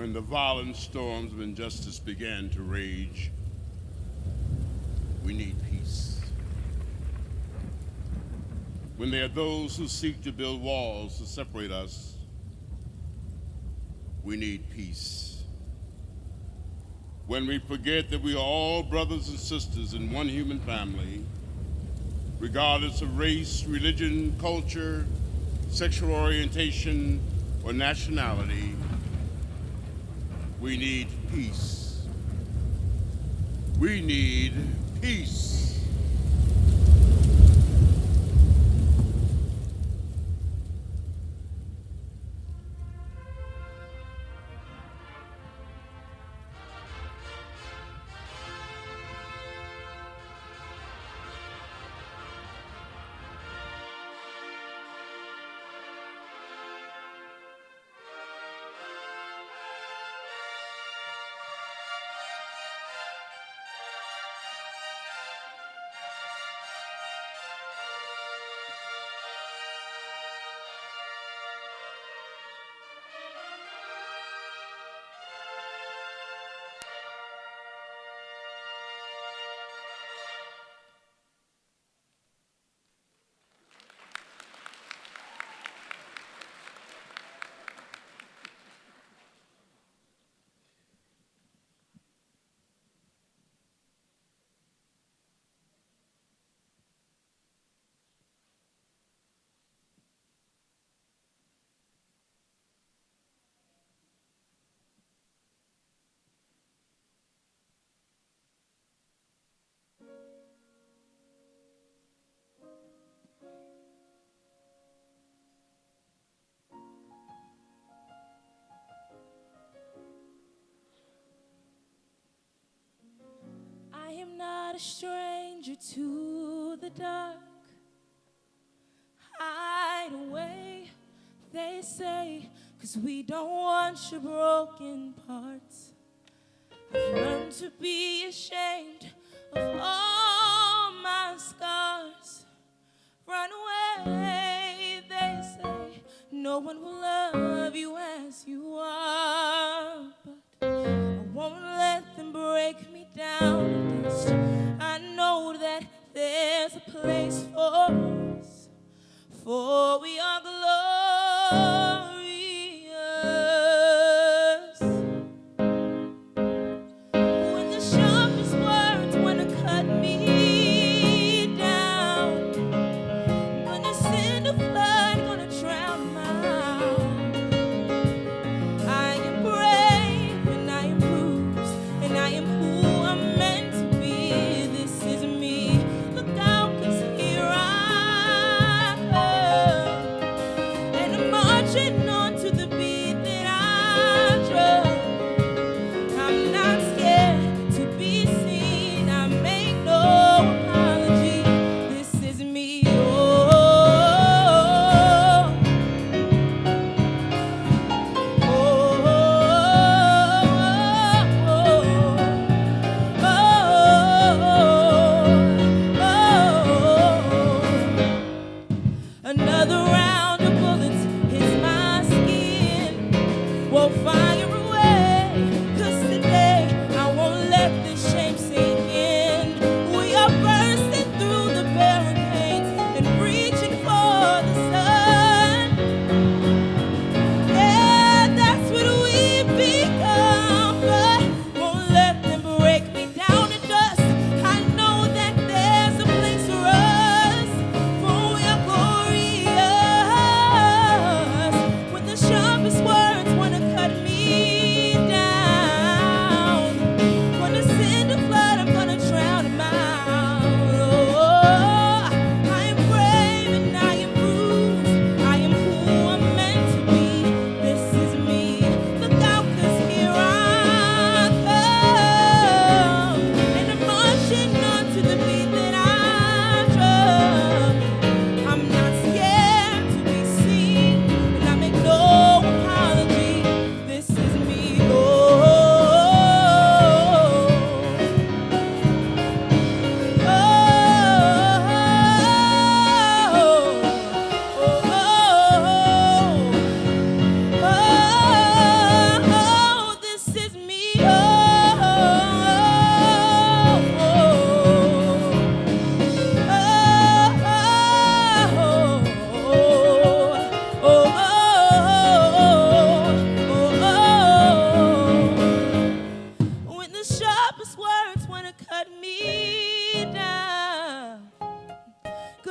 when the violent storms of injustice began to rage, we need peace. When there are those who seek to build walls to separate us, we need peace. When we forget that we are all brothers and sisters in one human family, regardless of race, religion, culture, sexual orientation, or nationality, we need peace. We need peace. I am not a stranger to the dark. Hide away, they say, 'cause we don't want your broken parts. I've learned to be ashamed of all my scars. Run away, they say, no one will love you as you are. But I won't let them break me down to dust. I know that there's a place for us, for we are glorious. When the sharpest words want to cut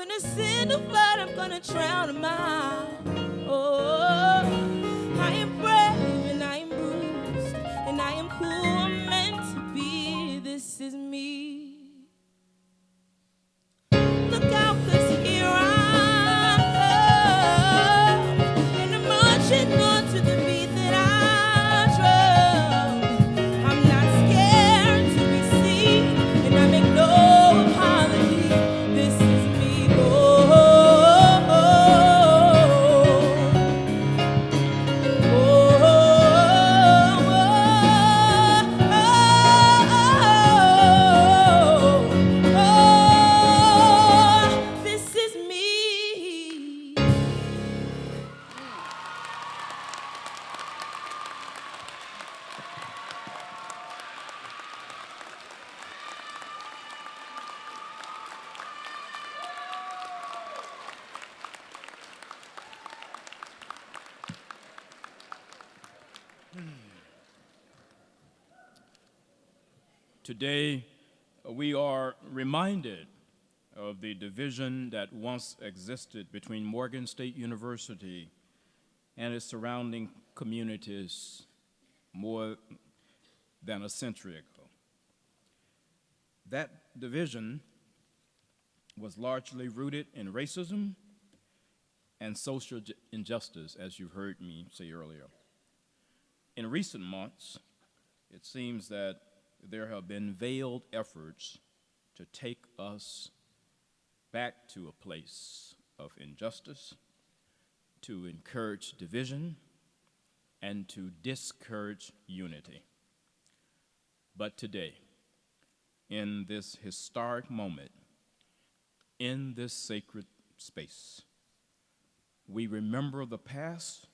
gonna send a flood, I'm gonna drown them out. Oh, I am brave and I am bruised, and I am who I'm meant to be. This is me. Look out, 'cause here I come, and I'm marching on to the beat that I drum. I'm not scared to be seen, and I make no apology. This is me. Oh, oh, this is me. Today, we are reminded of the division that once existed between Morgan State University and its surrounding communities more than a century ago. That division was largely rooted in racism and social injustice, as you've heard me say earlier. In recent months, it seems that there have been veiled efforts to take us back to a place of injustice, to encourage division, and to discourage unity. But today, in this historic moment, in this sacred space, we remember the past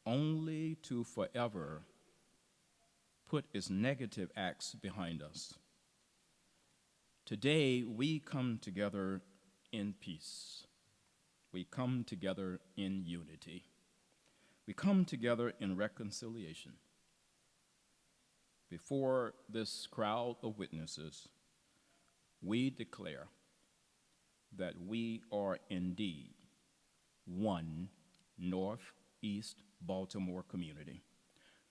only to forever put its negative acts behind us. Today, we come together in peace. We come together in unity. We come together in reconciliation. Before this crowd of witnesses, we declare that we are indeed one Northeast Baltimore community.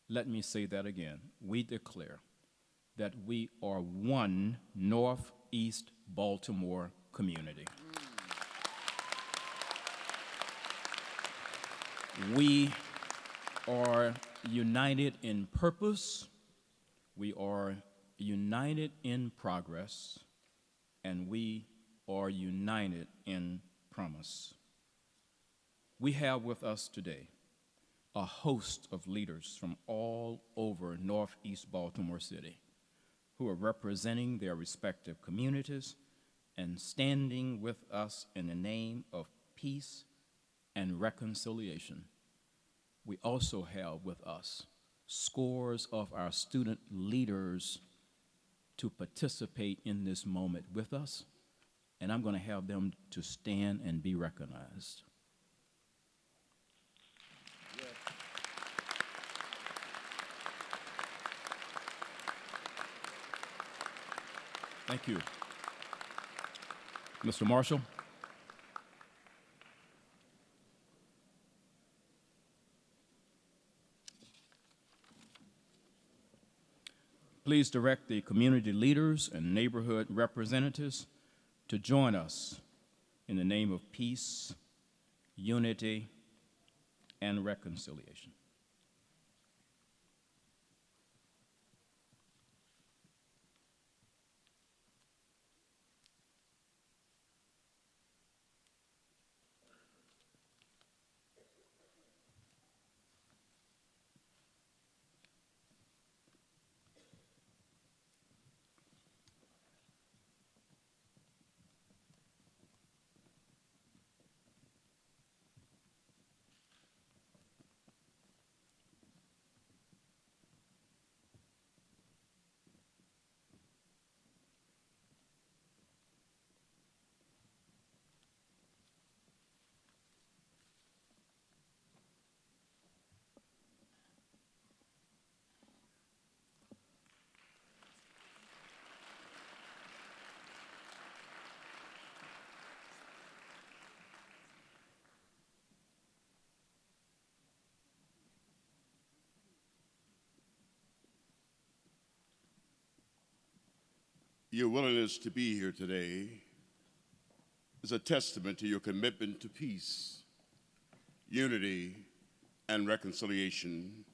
Let me say that again. We declare that we are one Northeast Baltimore community. We are united in purpose, we are united in progress, and we are united in promise. We have with us today a host of leaders from all over Northeast Baltimore City who are representing their respective communities and standing with us in the name of peace and reconciliation. We also have with us scores of our student leaders to participate in this moment with us, and I'm going to have them to stand and be recognized. Thank you. Mr. Marshall. Please direct the community leaders and neighborhood representatives to join us in the name of peace, unity, and reconciliation. Your willingness to be here today is a testament to your commitment to peace, unity, and reconciliation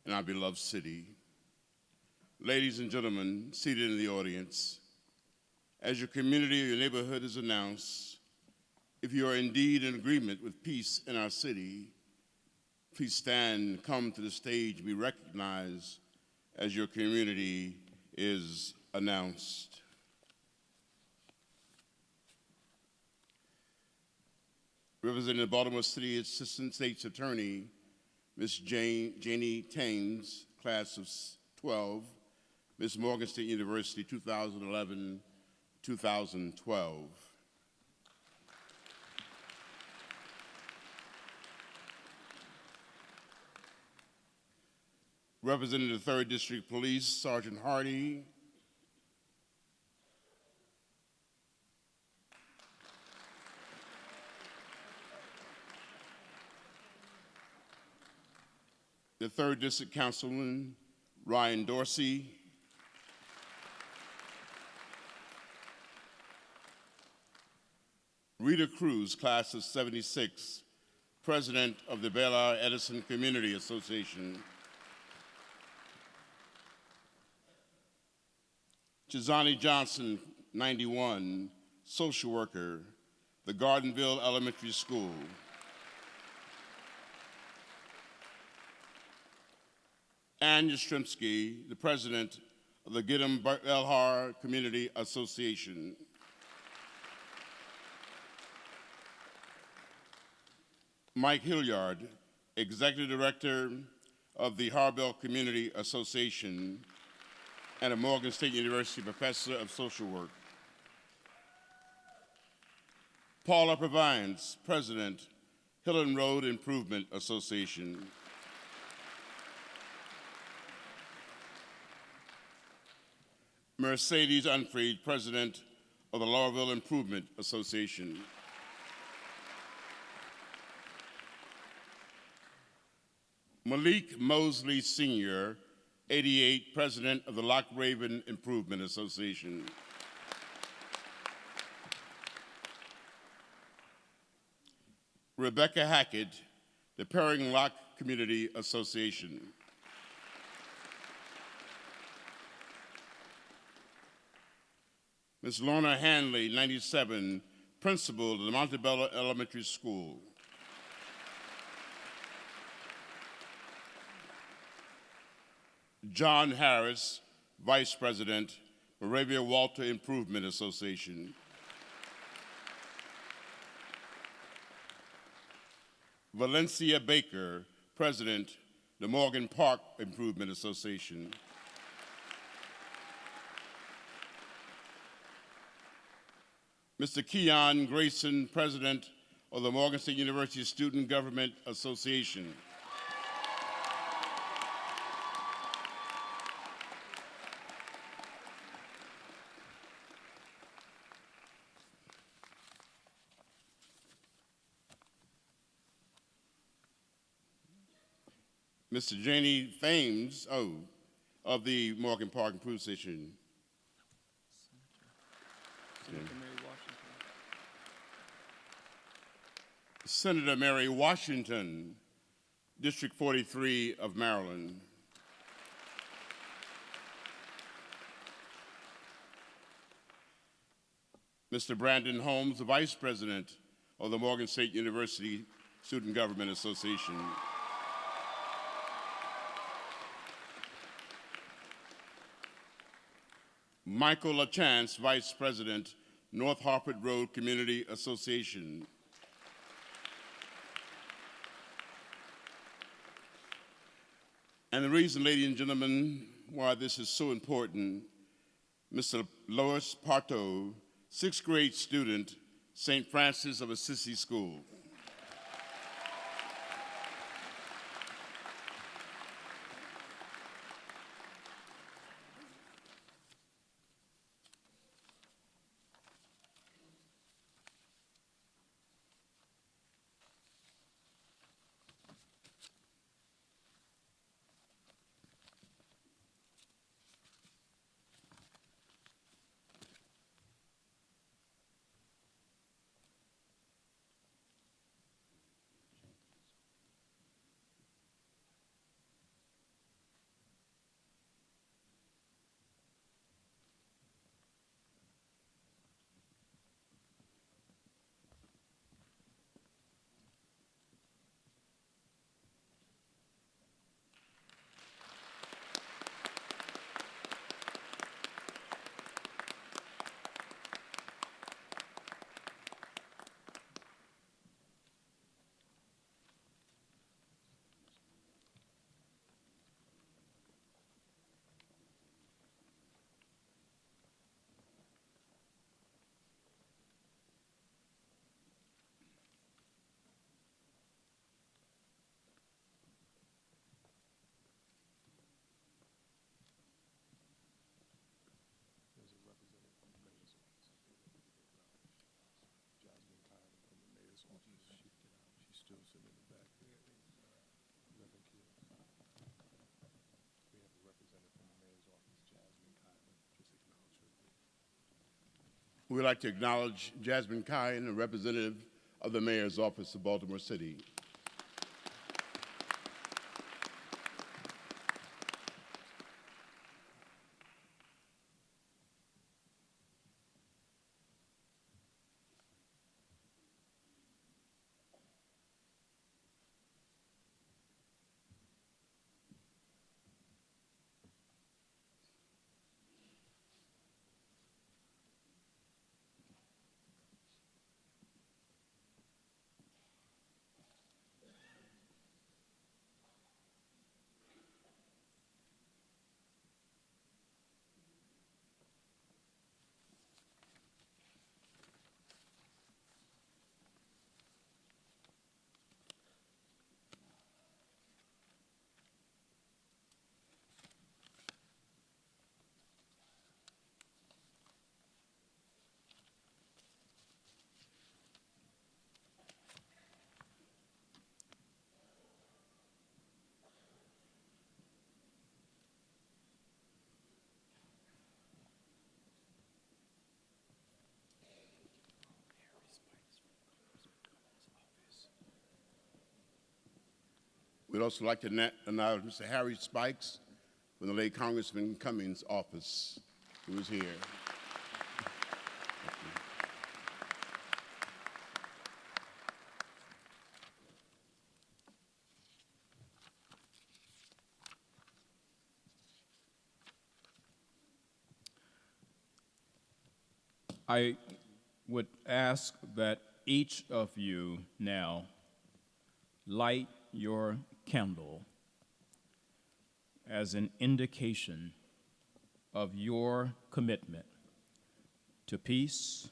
in our beloved city. Ladies and gentlemen seated in the audience, as your community or your neighborhood is announced, if you are indeed in agreement with peace in our city, please stand and come to the stage and be recognized as your community is announced. Representing the Baltimore City Assistant State's Attorney, Ms. Janie Thames, class of 12, Ms. Morgan State University, 2011-2012. Representing the 3rd District Police, Sergeant Hardy. The 3rd District Councilman, Ryan Dorsey. Rita Cruz, class of 76, President of the Bel Air Edison Community Association. Chizani Johnson, 91, social worker, the Gardenville Elementary School. Ann Yastrzemski, the president of the Gidim-Belhar Community Association. Mike Hilliard, executive director of the Harbell Community Association and a Morgan State University professor of social work. Paula Provines, president, Hillen Road Improvement Association. Mercedes Unfried, president of the Laurelville Improvement Association. Malik Mosley Sr., 88, president of the Loch Raven Improvement Association. Rebecca Hackett, the Perring Loch Community Association. Ms. Lorna Hanley, 97, principal of the Montebello Elementary School. John Harris, vice president, Moravia Walter Improvement Association. Valencia Baker, president, the Morgan Park Improvement Association. Mr. Keon Grayson, president of the Morgan State University Student Government Association. Mr. Janie Thames, of the Morgan Park Improvement Association. Senator Mary Washington, District 43 of Maryland. Mr. Brandon Holmes, the Vice President of the Morgan State University Student Government Association. Michael LaChance, Vice President, North Harpert Road Community Association. And the reason, ladies and gentlemen, why this is so important, Mr. Lois Parto, 6th grade student, St. Francis of Assisi School. We'd like to acknowledge Jasmine Kine, a representative of the Mayor's Office of Baltimore City. We'd also like to acknowledge Mr. Harry Spikes from the late Congressman Cummings' office, who is here. I would ask that each of you now light your candle as an indication of your commitment to peace,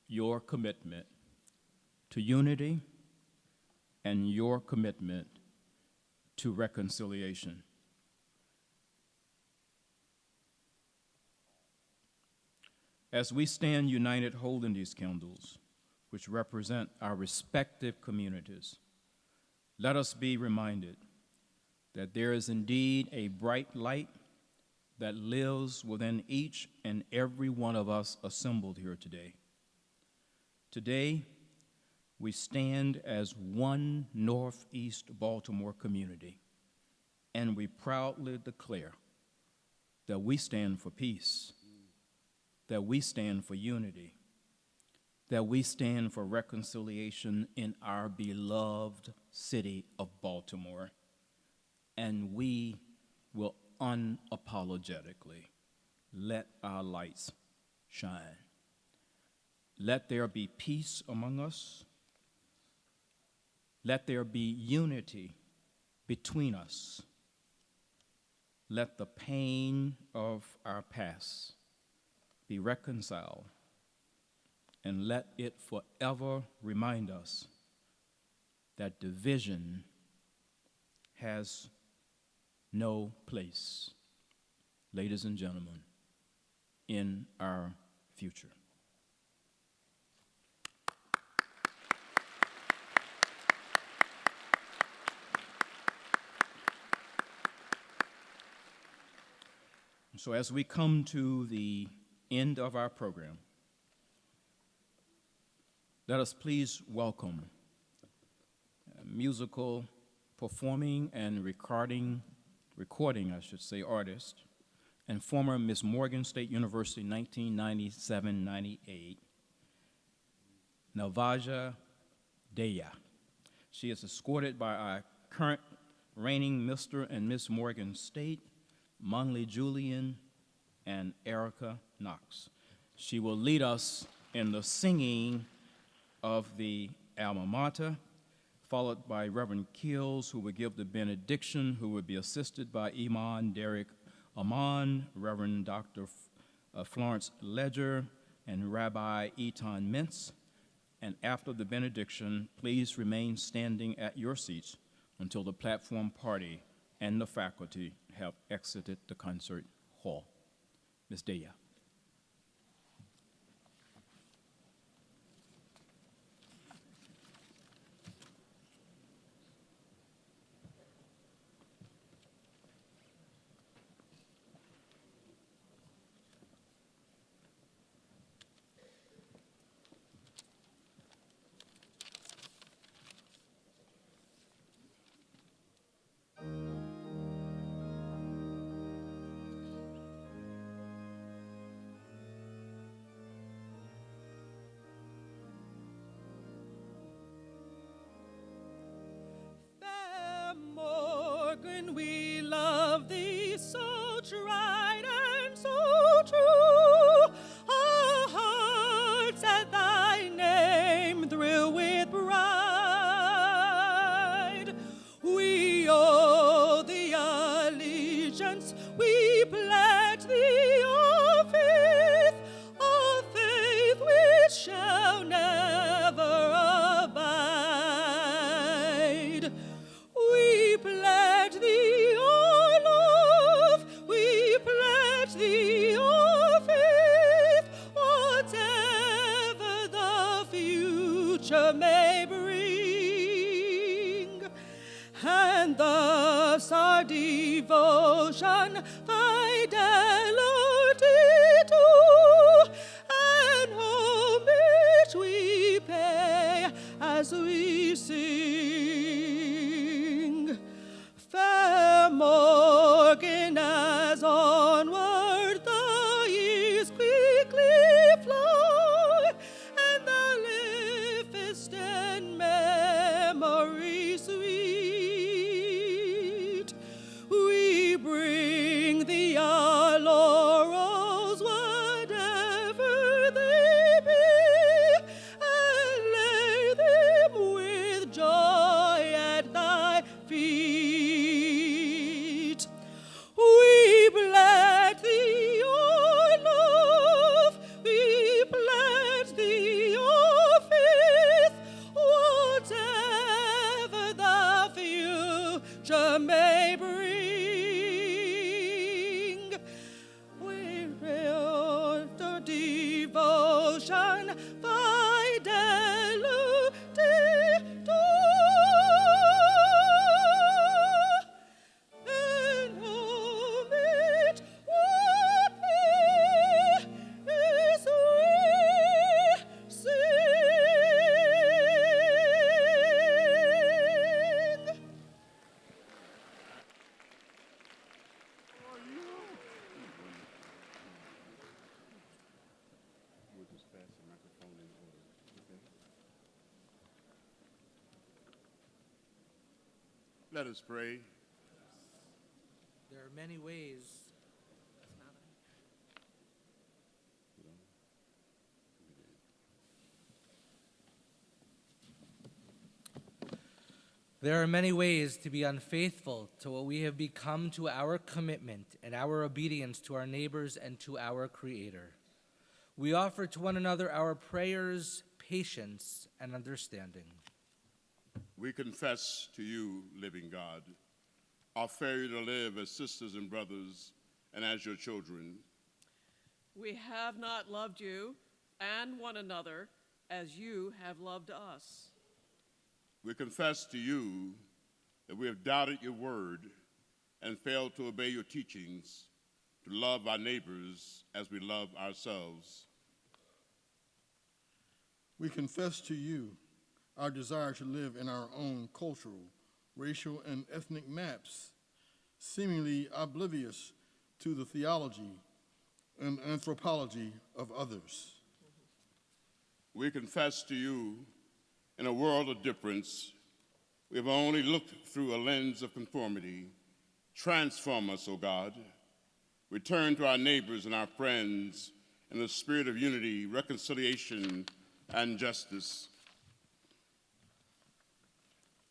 your commitment to unity, and your commitment to reconciliation. As we stand united holding these candles, which represent our respective communities, let us be reminded that there is indeed a bright light that lives within each and every one of us assembled here today. Today, we stand as one Northeast Baltimore community, and we proudly declare that we stand for peace, that we stand for unity, that we stand for reconciliation in our beloved city of Baltimore, and we will unapologetically let our lights shine. Let there be peace among us. Let there be unity between us. Let the pain of our past be reconciled, and let it forever remind us that division has no place, ladies and gentlemen, in our future. So as we come to the end of our program, let us please welcome musical performing and recording, artist and former Miss Morgan State University 1997-98, Navaja Deya. She is escorted by our current reigning Mr. and Miss Morgan State, Munley Julian and Erica Knox. She will lead us in the singing of the alma mater, followed by Reverend Keels, who will give the benediction, who will be assisted by Imam Derek Amon, Reverend Dr. Florence Ledger, and Rabbi Eton Mintz. And after the benediction, please remain standing at your seats until the platform party and the faculty have exited the concert hall. Ms. Deya. future may bring. And thus our devotion, fidelity to, and homage we pay as we sing. Fair Morgan, as onward the years quickly fly, and thou livest in memory sweet, we bring thee our laurels, whatever they be, and lay them with joy at thy feet. We pledge thee our love, we pledge thee our faith, whatever the future may bring. We real to devotion, fidelity to, and homage what we is we sing. We'll just pass the microphone in order. Okay. Let us pray. There are many ways. There are many ways to be unfaithful to what we have become, to our commitment and our obedience to our neighbors and to our Creator. We offer to one another our prayers, patience, and understanding. We confess to you, living God, our failure to live as sisters and brothers and as your children. We have not loved you and one another as you have loved us. We confess to you that we have doubted your word and failed to obey your teachings to love our neighbors as we love ourselves. We confess to you our desire to live in our own cultural, racial, and ethnic maps, seemingly oblivious to the theology and anthropology of others. We confess to you, in a world of difference, we have only looked through a lens of conformity. Transform us, O God. Return to our neighbors and our friends in the spirit of unity, reconciliation, and justice.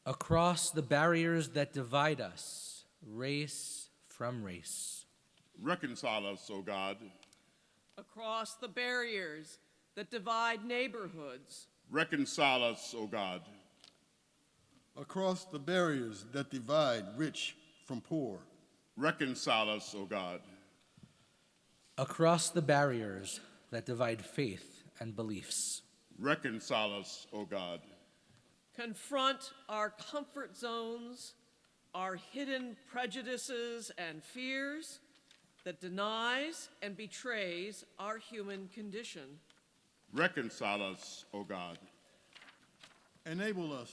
Across the barriers that divide us, race from race. Reconcile us, O God. Across the barriers that divide neighborhoods. Reconcile us, O God. Across the barriers that divide rich from poor. Reconcile us, O God. Across the barriers that divide faith and beliefs. Reconcile us, O God. Confront our comfort zones, our hidden prejudices and fears that denies and betrays our human condition. Reconcile us, O God. Enable us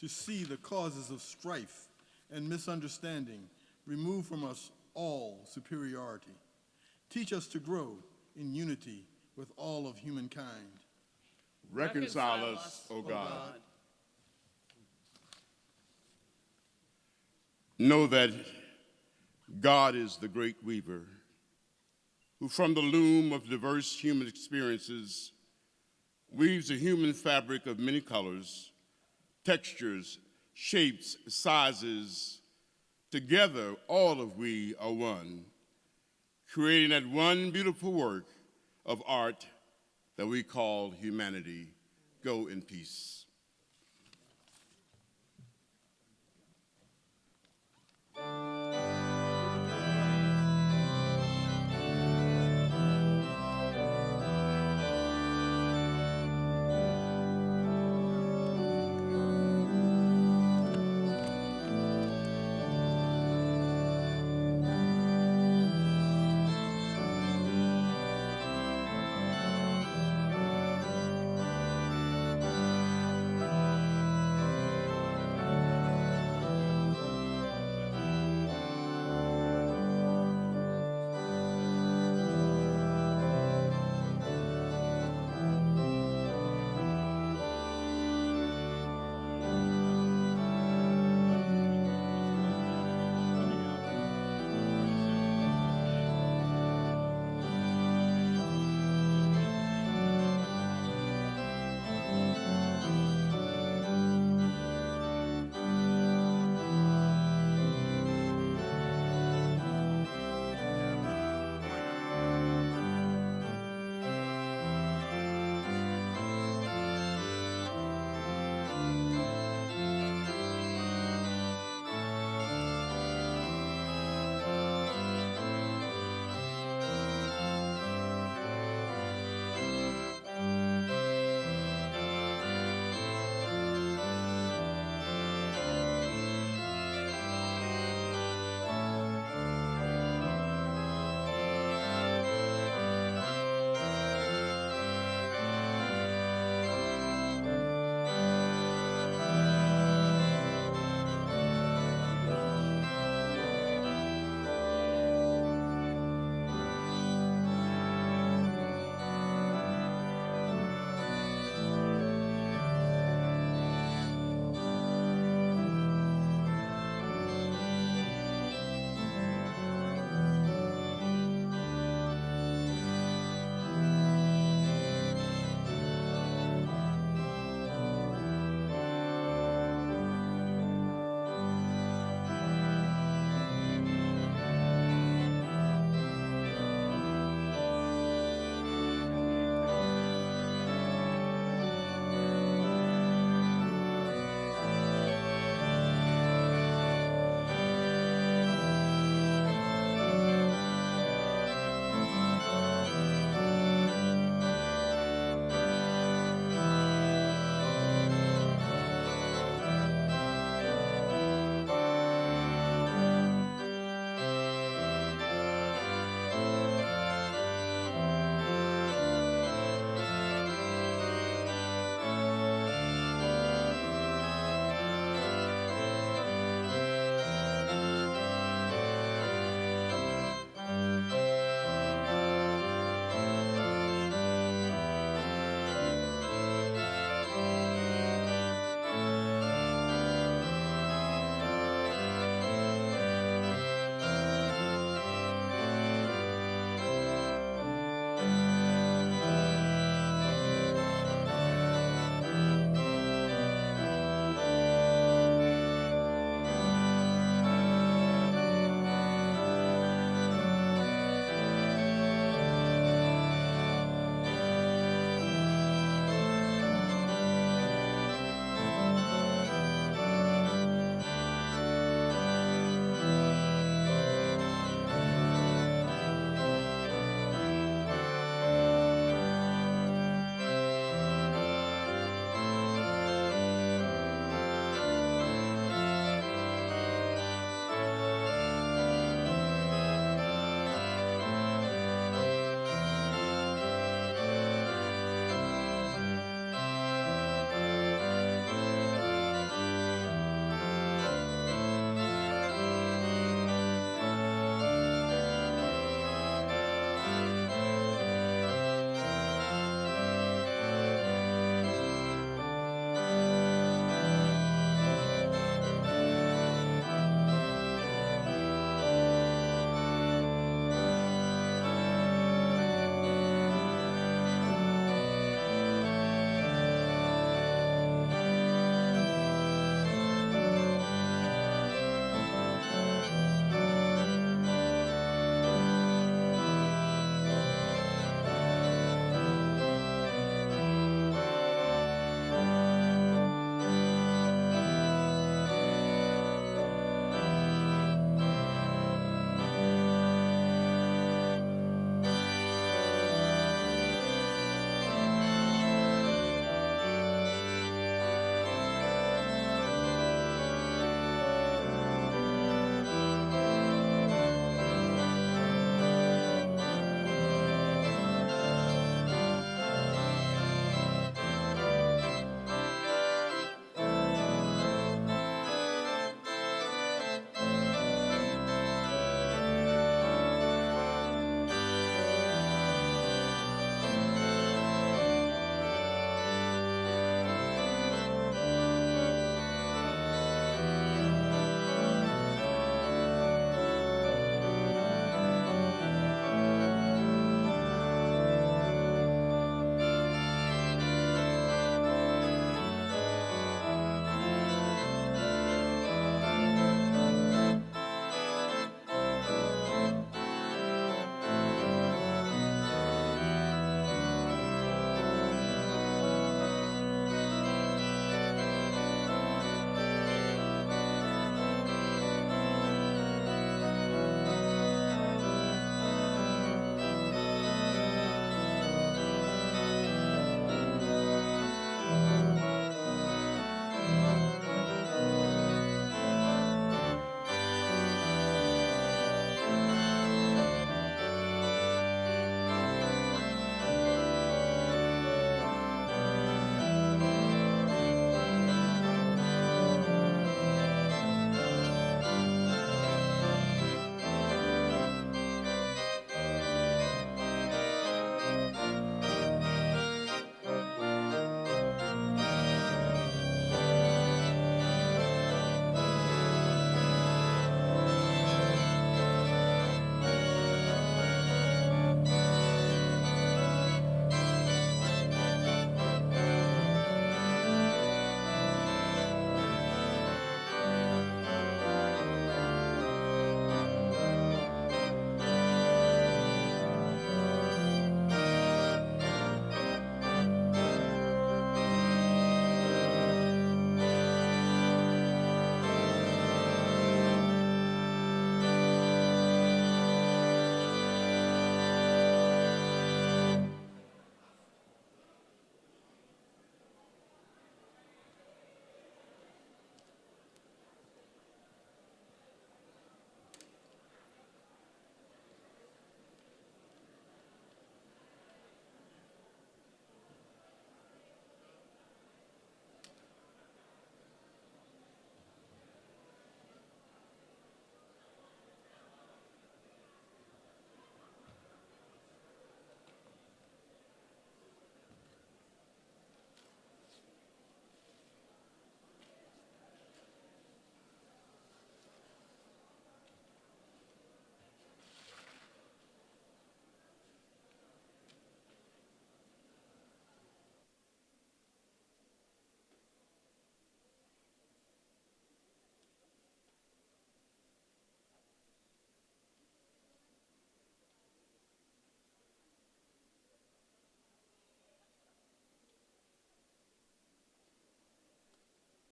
to see the causes of strife and misunderstanding. Remove from us all superiority. Teach us to grow in unity with all of humankind. Reconcile us, O God. Know that God is the great weaver, who from the loom of diverse human experiences weaves a human fabric of many colors, textures, shapes, sizes. Together, all of we are one, creating that one beautiful work of art that we call humanity. Go in peace.